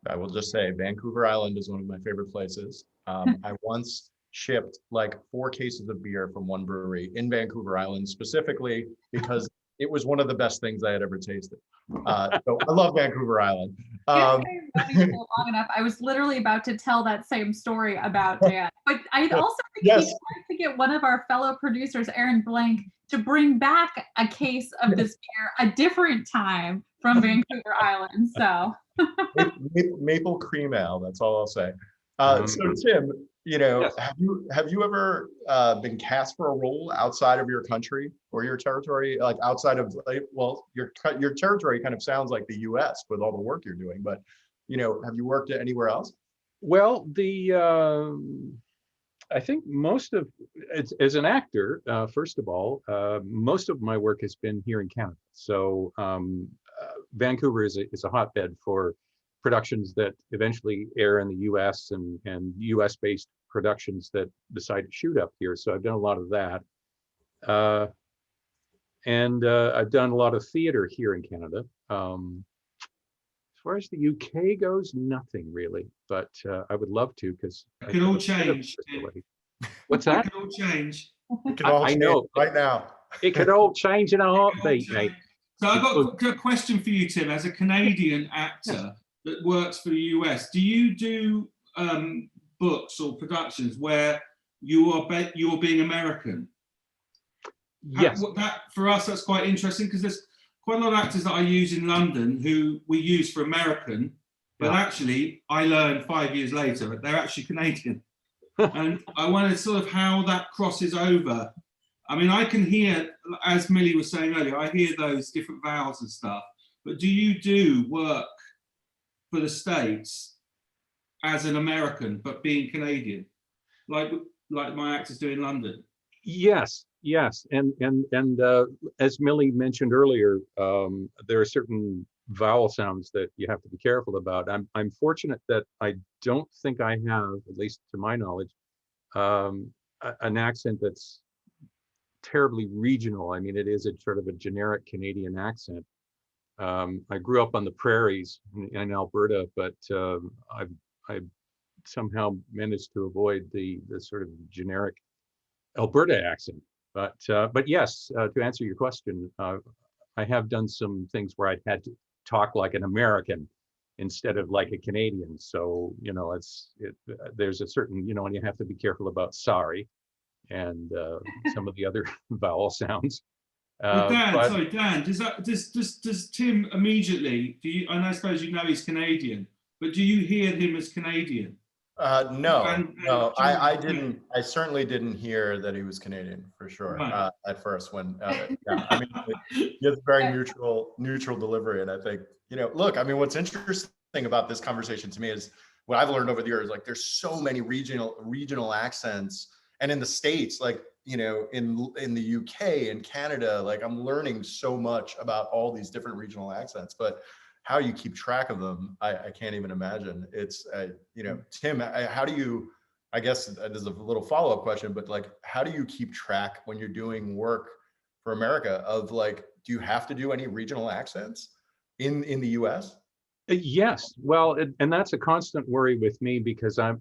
I will just say Vancouver Island is one of my favorite places. I once shipped like 4 cases of beer from one brewery in Vancouver Island specifically because it was one of the best things I had ever tasted. So I love Vancouver Island. If I running for long enough, I was literally about to tell that same story about Dan. But I also think Yes. he'd like to get one of our fellow producers, Aaron Blank, to bring back a case of this beer a different time from Vancouver Island. So Maple cream ale, that's all I'll say. So Tim, you know, Yes. have you ever been cast for a role outside of your country or your territory, like outside of, like, well, your territory kind of sounds like the US with all the work you're doing, but you know, have you worked anywhere else? Well, I think most of, as an actor, first of all, most of my work has been here in Canada. So Vancouver is a hotbed for productions that eventually air in the US and US based productions that decide to shoot up here. So I've done a lot of that. And I've done a lot of theater here in Canada. As far as the UK goes, nothing really, but I would love to, because It can all change. What's It that? can all change. It can all I change know. right now. It could all change in a It can all heartbeat, mate. change. So I've got a question for you, Tim. As a Canadian actor that works for the US, do you do books or productions where you're being American? Yes. That, for us, that's quite interesting, because there's quite a lot of actors that I use in London who we use for American, but actually I learned 5 years later that they're actually Canadian. And I wondered sort of how that crosses over. I mean, I can hear, as Millie was saying earlier, I hear those different vowels and stuff, but do you do work for the States as an American, but being Canadian, like my actors do in London? Yes, and as Millie mentioned earlier, there are certain vowel sounds that you have to be careful about. I'm fortunate that I don't think I have, at least to my knowledge, an accent that's terribly regional. I mean, it is a sort of a generic Canadian accent. I grew up on the prairies in Alberta, but I've somehow managed to avoid the sort of generic Alberta accent. But yes, to answer your question, I have done some things where I had to talk like an American instead of like a Canadian. So, you know, there's a certain, you know, and you have to be careful about sorry and some of the other vowel sounds. Well, Dan, does Tim immediately, and I suppose you know he's Canadian, but do you hear him as Canadian? No, I certainly didn't hear that he was Canadian, for sure. Right. At first, when I mean, he has very neutral delivery, and I think, you know, look, I mean, what's interesting about this conversation to me is what I've learned over the years. Like, there's so many regional accents, and in the States, like, you know, in the UK and Canada, like, I'm learning so much about all these different regional accents, but how you keep track of them, I can't even imagine. It's, you know, Tim, how do you, I guess there's a little follow-up question, but like, how do you keep track when you're doing work for America of, like, do you have to do any regional accents in the US? Yes, well, and that's a constant worry with me, because I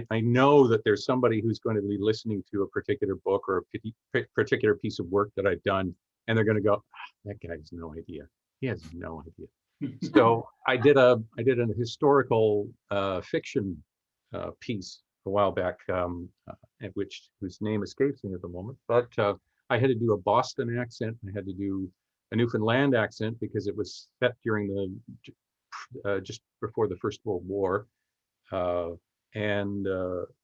know that there's somebody who's going to be listening to a particular book or a particular piece of work that I've done, and they're going to go, that guy has no idea. He has no idea. So I did a historical fiction piece a while back, whose name escapes me at the moment. But I had to do a Boston accent. I had to do a Newfoundland accent because it was set during the just before the First World War, and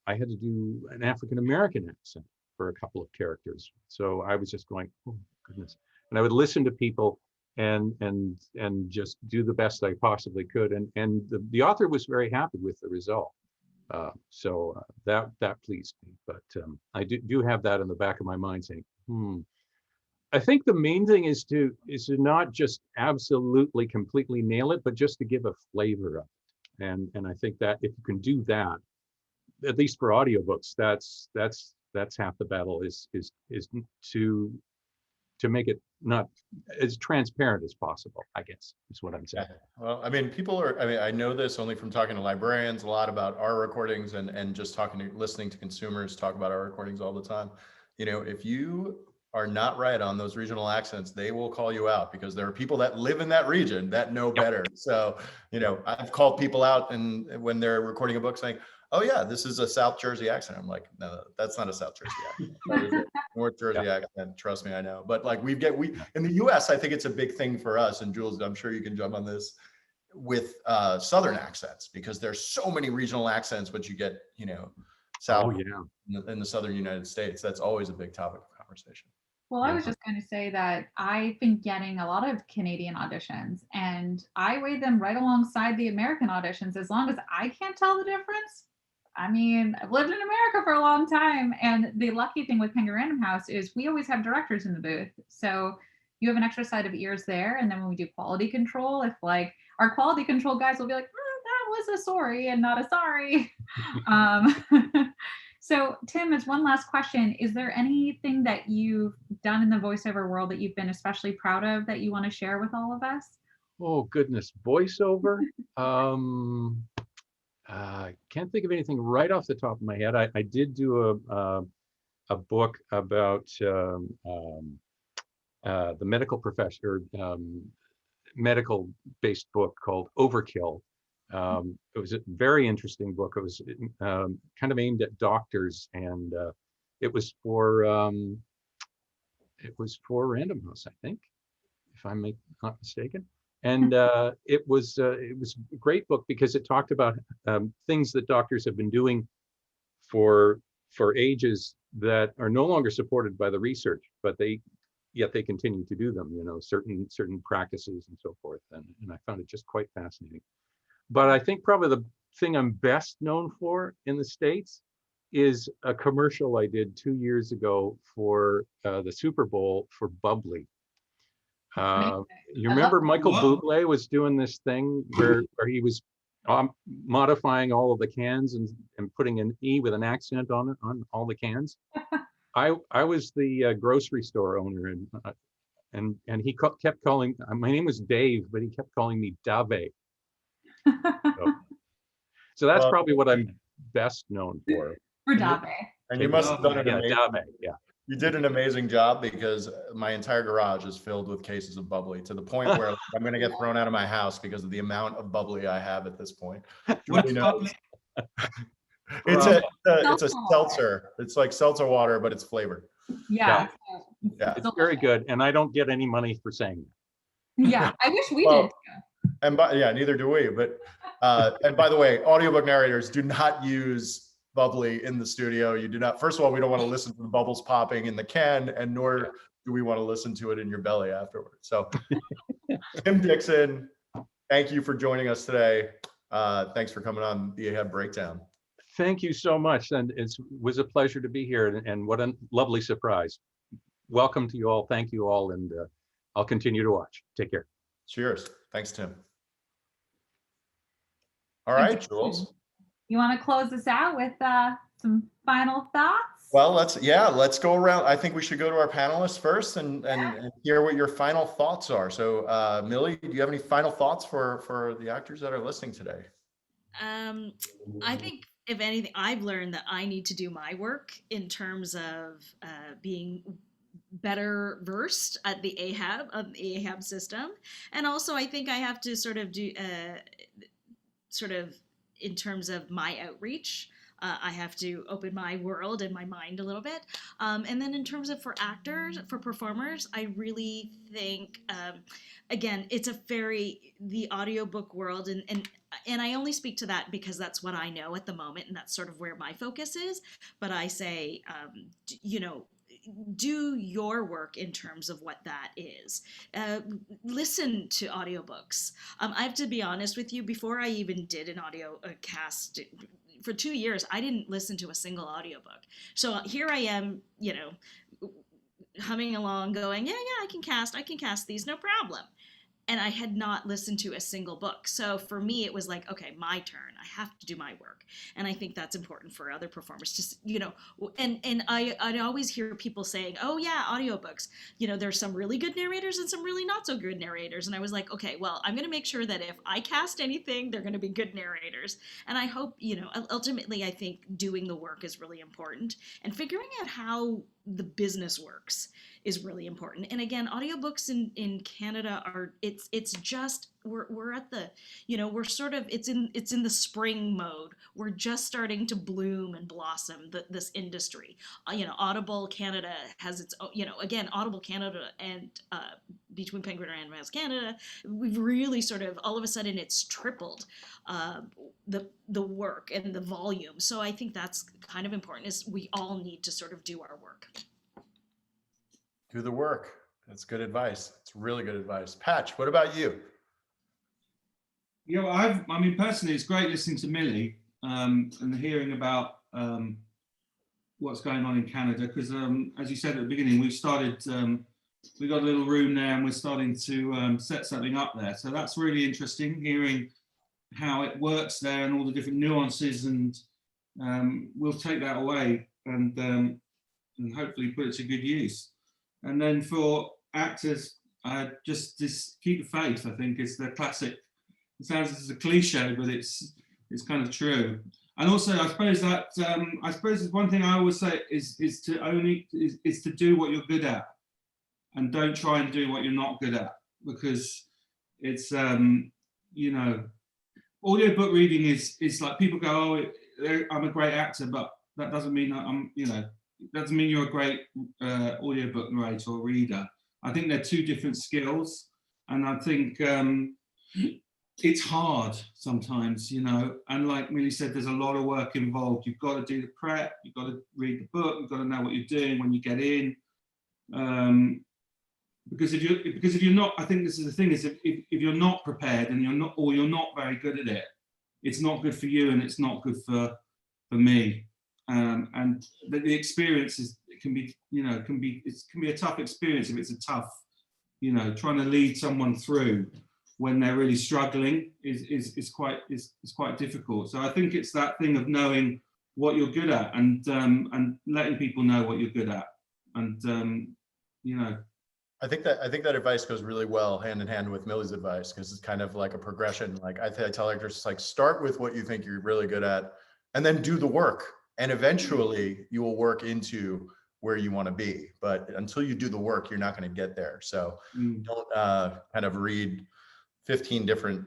I had to do an African American accent for a couple of characters. So I was just going, oh goodness, and I would listen to people and just do the best I possibly could, and the author was very happy with the result. So that pleased me. But I do have that in the back of my mind saying, I think the main thing is to not just absolutely completely nail it, but just to give a flavor of it. And I think that if you can do that, at least for audiobooks, that's half the battle is to make it not as transparent as possible, I guess, is what I'm saying. Yeah. Well, I mean, I know this only from talking to librarians a lot about our recordings and just listening to consumers talk about our recordings all the time. You know, if you are not right on those regional accents, they will call you out because there are people that live in that region that know better. So, you know, I've called people out and when they're recording a book saying, oh yeah, this is a South Jersey accent. I'm like, no, that's not a South Jersey accent. That is a North Jersey accent. Trust me, I know. But like we in the US, I think it's a big thing for us. And Jules, I'm sure you can jump on this with Southern accents because there's so many regional accents, but you get, you know, South in the Southern United States. That's always a big topic of conversation. Well, I was just going to say that I've been getting a lot of Canadian auditions and I weigh them right alongside the American auditions. As long as I can't tell the difference, I mean, I've lived in America for a long time. And the lucky thing with Penguin Random House is we always have directors in the booth. So you have an extra set of ears there. And then when we do quality control, if like our quality control guys will be like, that was a sorry and not a sorry. So Tim, as one last question, is there anything that you've done in the voiceover world that you've been especially proud of that you want to share with all of us? Oh goodness, voiceover. I can't think of anything right off the top of my head. I did do a book about the medical professor, medical based book called Overkill. It was a very interesting book. It was kind of aimed at doctors, and it was for Random House, I think, if I'm not mistaken. And it was a great book because it talked about things that doctors have been doing for ages that are no longer supported by the research, but yet they continue to do them. You know, certain practices and so forth. And I found it just quite fascinating. But I think probably the thing I'm best known for in the States is a commercial I did 2 years ago for the Super Bowl for Bubbly. You remember Michael Bublé was doing this thing where he was modifying all of the cans and putting an E with an accent on it on all the cans. I was the grocery store owner, and he kept calling. My name was Dave, but he kept calling me Dave. So that's probably what I'm best known for. For Dave. And you must have done it. Yeah. You did an amazing job because my entire garage is filled with cases of bubbly to the point where I'm going to get thrown out of my house because of the amount of bubbly I have at this point. What's bubbly? It's a seltzer. It's like seltzer water, but it's flavored. Yeah. It's very good, and I don't get any money for saying that. Yeah, I wish we did. And neither do we. But and by the way, audiobook narrators do not use bubbly in the studio. You do not. First of all, we don't want to listen to the bubbles popping in the can, and nor do we want to listen to it in your belly afterwards. So, Tim Dixon, thank you for joining us today. Thanks for coming on the Ahab Breakdown. Thank you so much, and it was a pleasure to be here. And what a lovely surprise! Welcome to you all. Thank you all, and I'll continue to watch. Take care. Cheers. Thanks, Tim. All right, Jules. You want to close this out with some final thoughts? Well, let's go around. I think we should go to our panelists first and hear what your final thoughts are. So, Millie, do you have any final thoughts for the actors that are listening today? I think, if anything, I've learned that I need to do my work in terms of being better versed at the Ahab system, and also I think I have to sort of do in terms of my outreach. I have to open my world and my mind a little bit. And then in terms of for performers, I really think, again, it's the audiobook world, and I only speak to that because that's what I know at the moment, and that's sort of where my focus is. But I say, do your work in terms of what that is. Listen to audiobooks. I have to be honest with you, before I even did an audio cast, for 2 years, I didn't listen to a single audiobook. So here I am, humming along going, yeah, I can cast these, no problem. And I had not listened to a single book. So for me, it was like, okay, my turn. I have to do my work. And I think that's important for other performers to, and I always hear people saying, oh yeah, audiobooks, there's some really good narrators and some really not so good narrators. And I was like, okay, well, I'm going to make sure that if I cast anything, they're going to be good narrators. And I hope, ultimately, I think doing the work is really important, and figuring out how the business works is really important. And again, audiobooks in Canada are, it's just, we're at the, we're sort of, it's in the spring mode. We're just starting to bloom and blossom this industry. Audible Canada has its own, again, Audible Canada and between Penguin Random House Canada, we've really sort of, all of a sudden it's tripled the work and the volume. So I think that's kind of important, is we all need to sort of do our work. Do the work. That's good advice. It's really good advice. Patch, what about you? Yeah, well, I mean, personally, it's great listening to Millie and hearing about what's going on in Canada, because as you said at the beginning, we've started, we got a little room there and we're starting to set something up there. So that's really interesting, hearing how it works there and all the different nuances, and we'll take that away and hopefully put it to good use. And then for actors, just keep the faith, I think, is the classic. It sounds as a cliche, but it's kind of true. And also, I suppose that one thing I always say is to do what you're good at, and don't try and do what you're not good at, because it's audiobook reading is like, people go, oh, I'm a great actor, but that doesn't mean that I'm, doesn't mean you're a great audiobook narrator or reader. I think they're two different skills, and I think it's hard sometimes, and like Millie said, there's a lot of work involved. You've got to do the prep, you've got to read the book, you've got to know what you're doing when you get in. Because if you're not, I think this is the thing, is if you're not prepared and you're not very good at it, it's not good for you and it's not good for me. And the experience can be a tough experience if it's a tough, trying to lead someone through when they're really struggling is quite difficult. So I think it's that thing of knowing what you're good at and letting people know what you're good at, and I think that advice goes really well hand in hand with Millie's advice, because it's kind of like a progression. Like I tell actors, like, start with what you think you're really good at, and then do the work. And eventually you will work into where you want to be. But until you do the work, you're not going to get there. So don't kind of read 15 different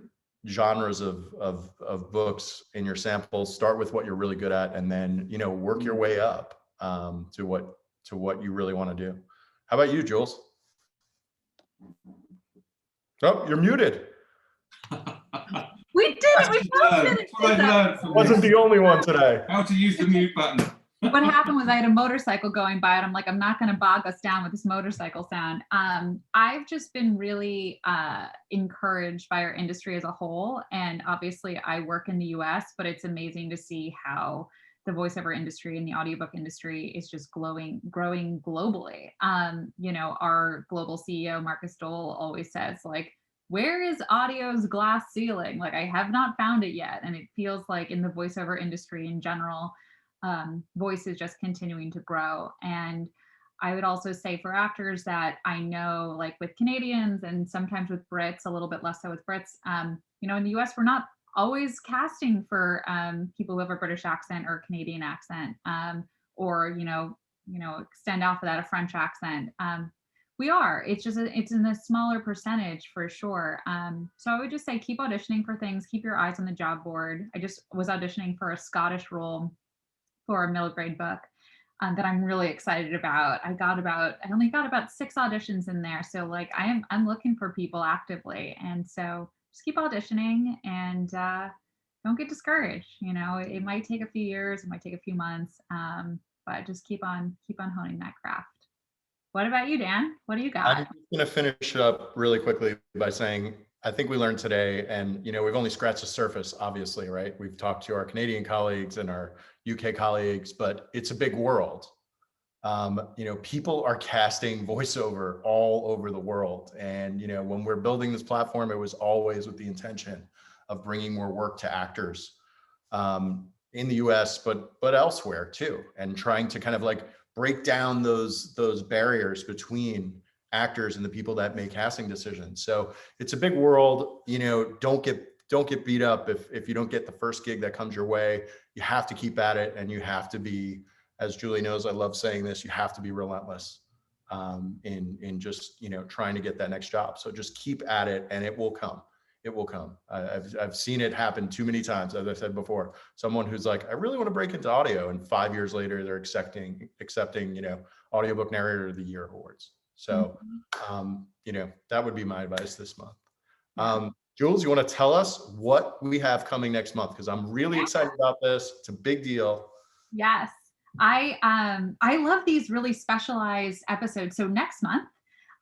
genres of books in your samples. Start with what you're really good at, and then, work your way up to what you really want to do. How about you, Jules? Oh, you're muted. We did it. We both did it. Wasn't the only one today. How to use the mute button. What happened was I had a motorcycle going by, and I'm like, I'm not going to bog us down with this motorcycle sound. I've just been really encouraged by our industry as a whole. And obviously I work in the US, but it's amazing to see how the voiceover industry and the audiobook industry is just growing globally. Our global CEO, Marcus Dole, always says, like, where is audio's glass ceiling? Like, I have not found it yet. And it feels like in the voiceover industry in general, voice is just continuing to grow. And I would also say for actors that I know, like with Canadians and sometimes with Brits, a little bit less so with Brits, in the US, we're not always casting for people who have a British accent or a Canadian accent, or extend off of that a French accent. We are. It's in a smaller percentage for sure. So I would just say keep auditioning for things. Keep your eyes on the job board. I just was auditioning for a Scottish role for a middle grade book that I'm really excited about. I only got about 6 auditions in there. So like I'm looking for people actively, and so just keep auditioning and don't get discouraged. It might take a few years, it might take a few months, but just keep on honing that craft. What about you, Dan? What do you got? I'm going to finish up really quickly by saying, I think we learned today, and we've only scratched the surface, obviously, right? We've talked to our Canadian colleagues and our UK colleagues, but it's a big world. People are casting voiceover all over the world. And, when we're building this platform, it was always with the intention of bringing more work to actors in the US, but elsewhere too, and trying to kind of like break down those barriers between actors and the people that make casting decisions. So it's a big world. Don't get beat up if you don't get the first gig that comes your way. You have to keep at it, and you have to be, as Julie knows, I love saying this, you have to be relentless in just, trying to get that next job. So just keep at it, and it will come. It will come. I've seen it happen too many times. As I said before, someone who's like, I really want to break into audio, and 5 years later, they're accepting, Audiobook Narrator of the Year awards. So, that would be my advice this month. Jules, you want to tell us what we have coming next month? Because I'm really excited about this. It's a big deal. Yes. I love these really specialized episodes. So next month,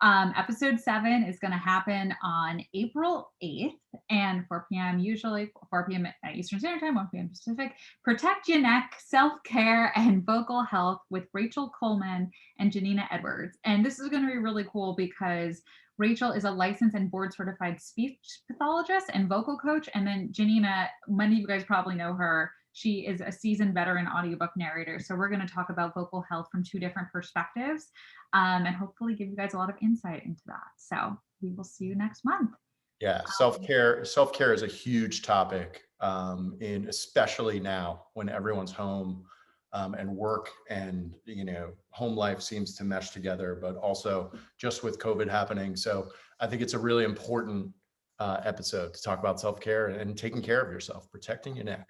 episode 7 is going to happen on April 8th and 4 p.m. usually 4 p.m. at Eastern Standard Time, 1 p.m. Pacific. Protect Your Neck, Self-Care and Vocal Health with Rachel Coleman and Janina Edwards. And this is going to be really cool because Rachel is a licensed and board certified speech pathologist and vocal coach. And then Janina, many of you guys probably know her. She is a seasoned veteran audiobook narrator. So we're going to talk about vocal health from 2 different perspectives and hopefully give you guys a lot of insight into that. So we will see you next month. Yeah, self-care is a huge topic, especially now when everyone's home and work and, home life seems to mesh together, but also just with COVID happening. So I think it's a really important episode to talk about self-care and taking care of yourself, protecting your neck.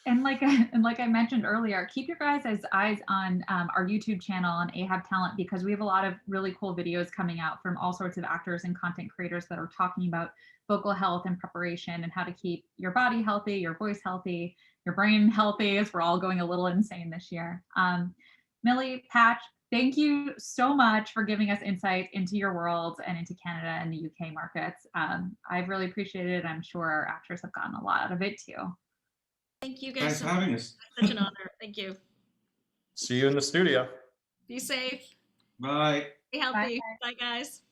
And like I mentioned earlier, keep your guys' eyes on our YouTube channel on Ahab Talent, because we have a lot of really cool videos coming out from all sorts of actors and content creators that are talking about vocal health and preparation and how to keep your body healthy, your voice healthy, your brain healthy, as we're all going a little insane this year. Millie, Patch, thank you so much for giving us insight into your world and into Canada and the UK markets. I've really appreciated it. I'm sure our actors have gotten a lot out of it too. Thank you guys Thanks so for having much. us. Such an honor. Thank you. See you in the studio. Be safe. Bye. Be healthy. Bye guys.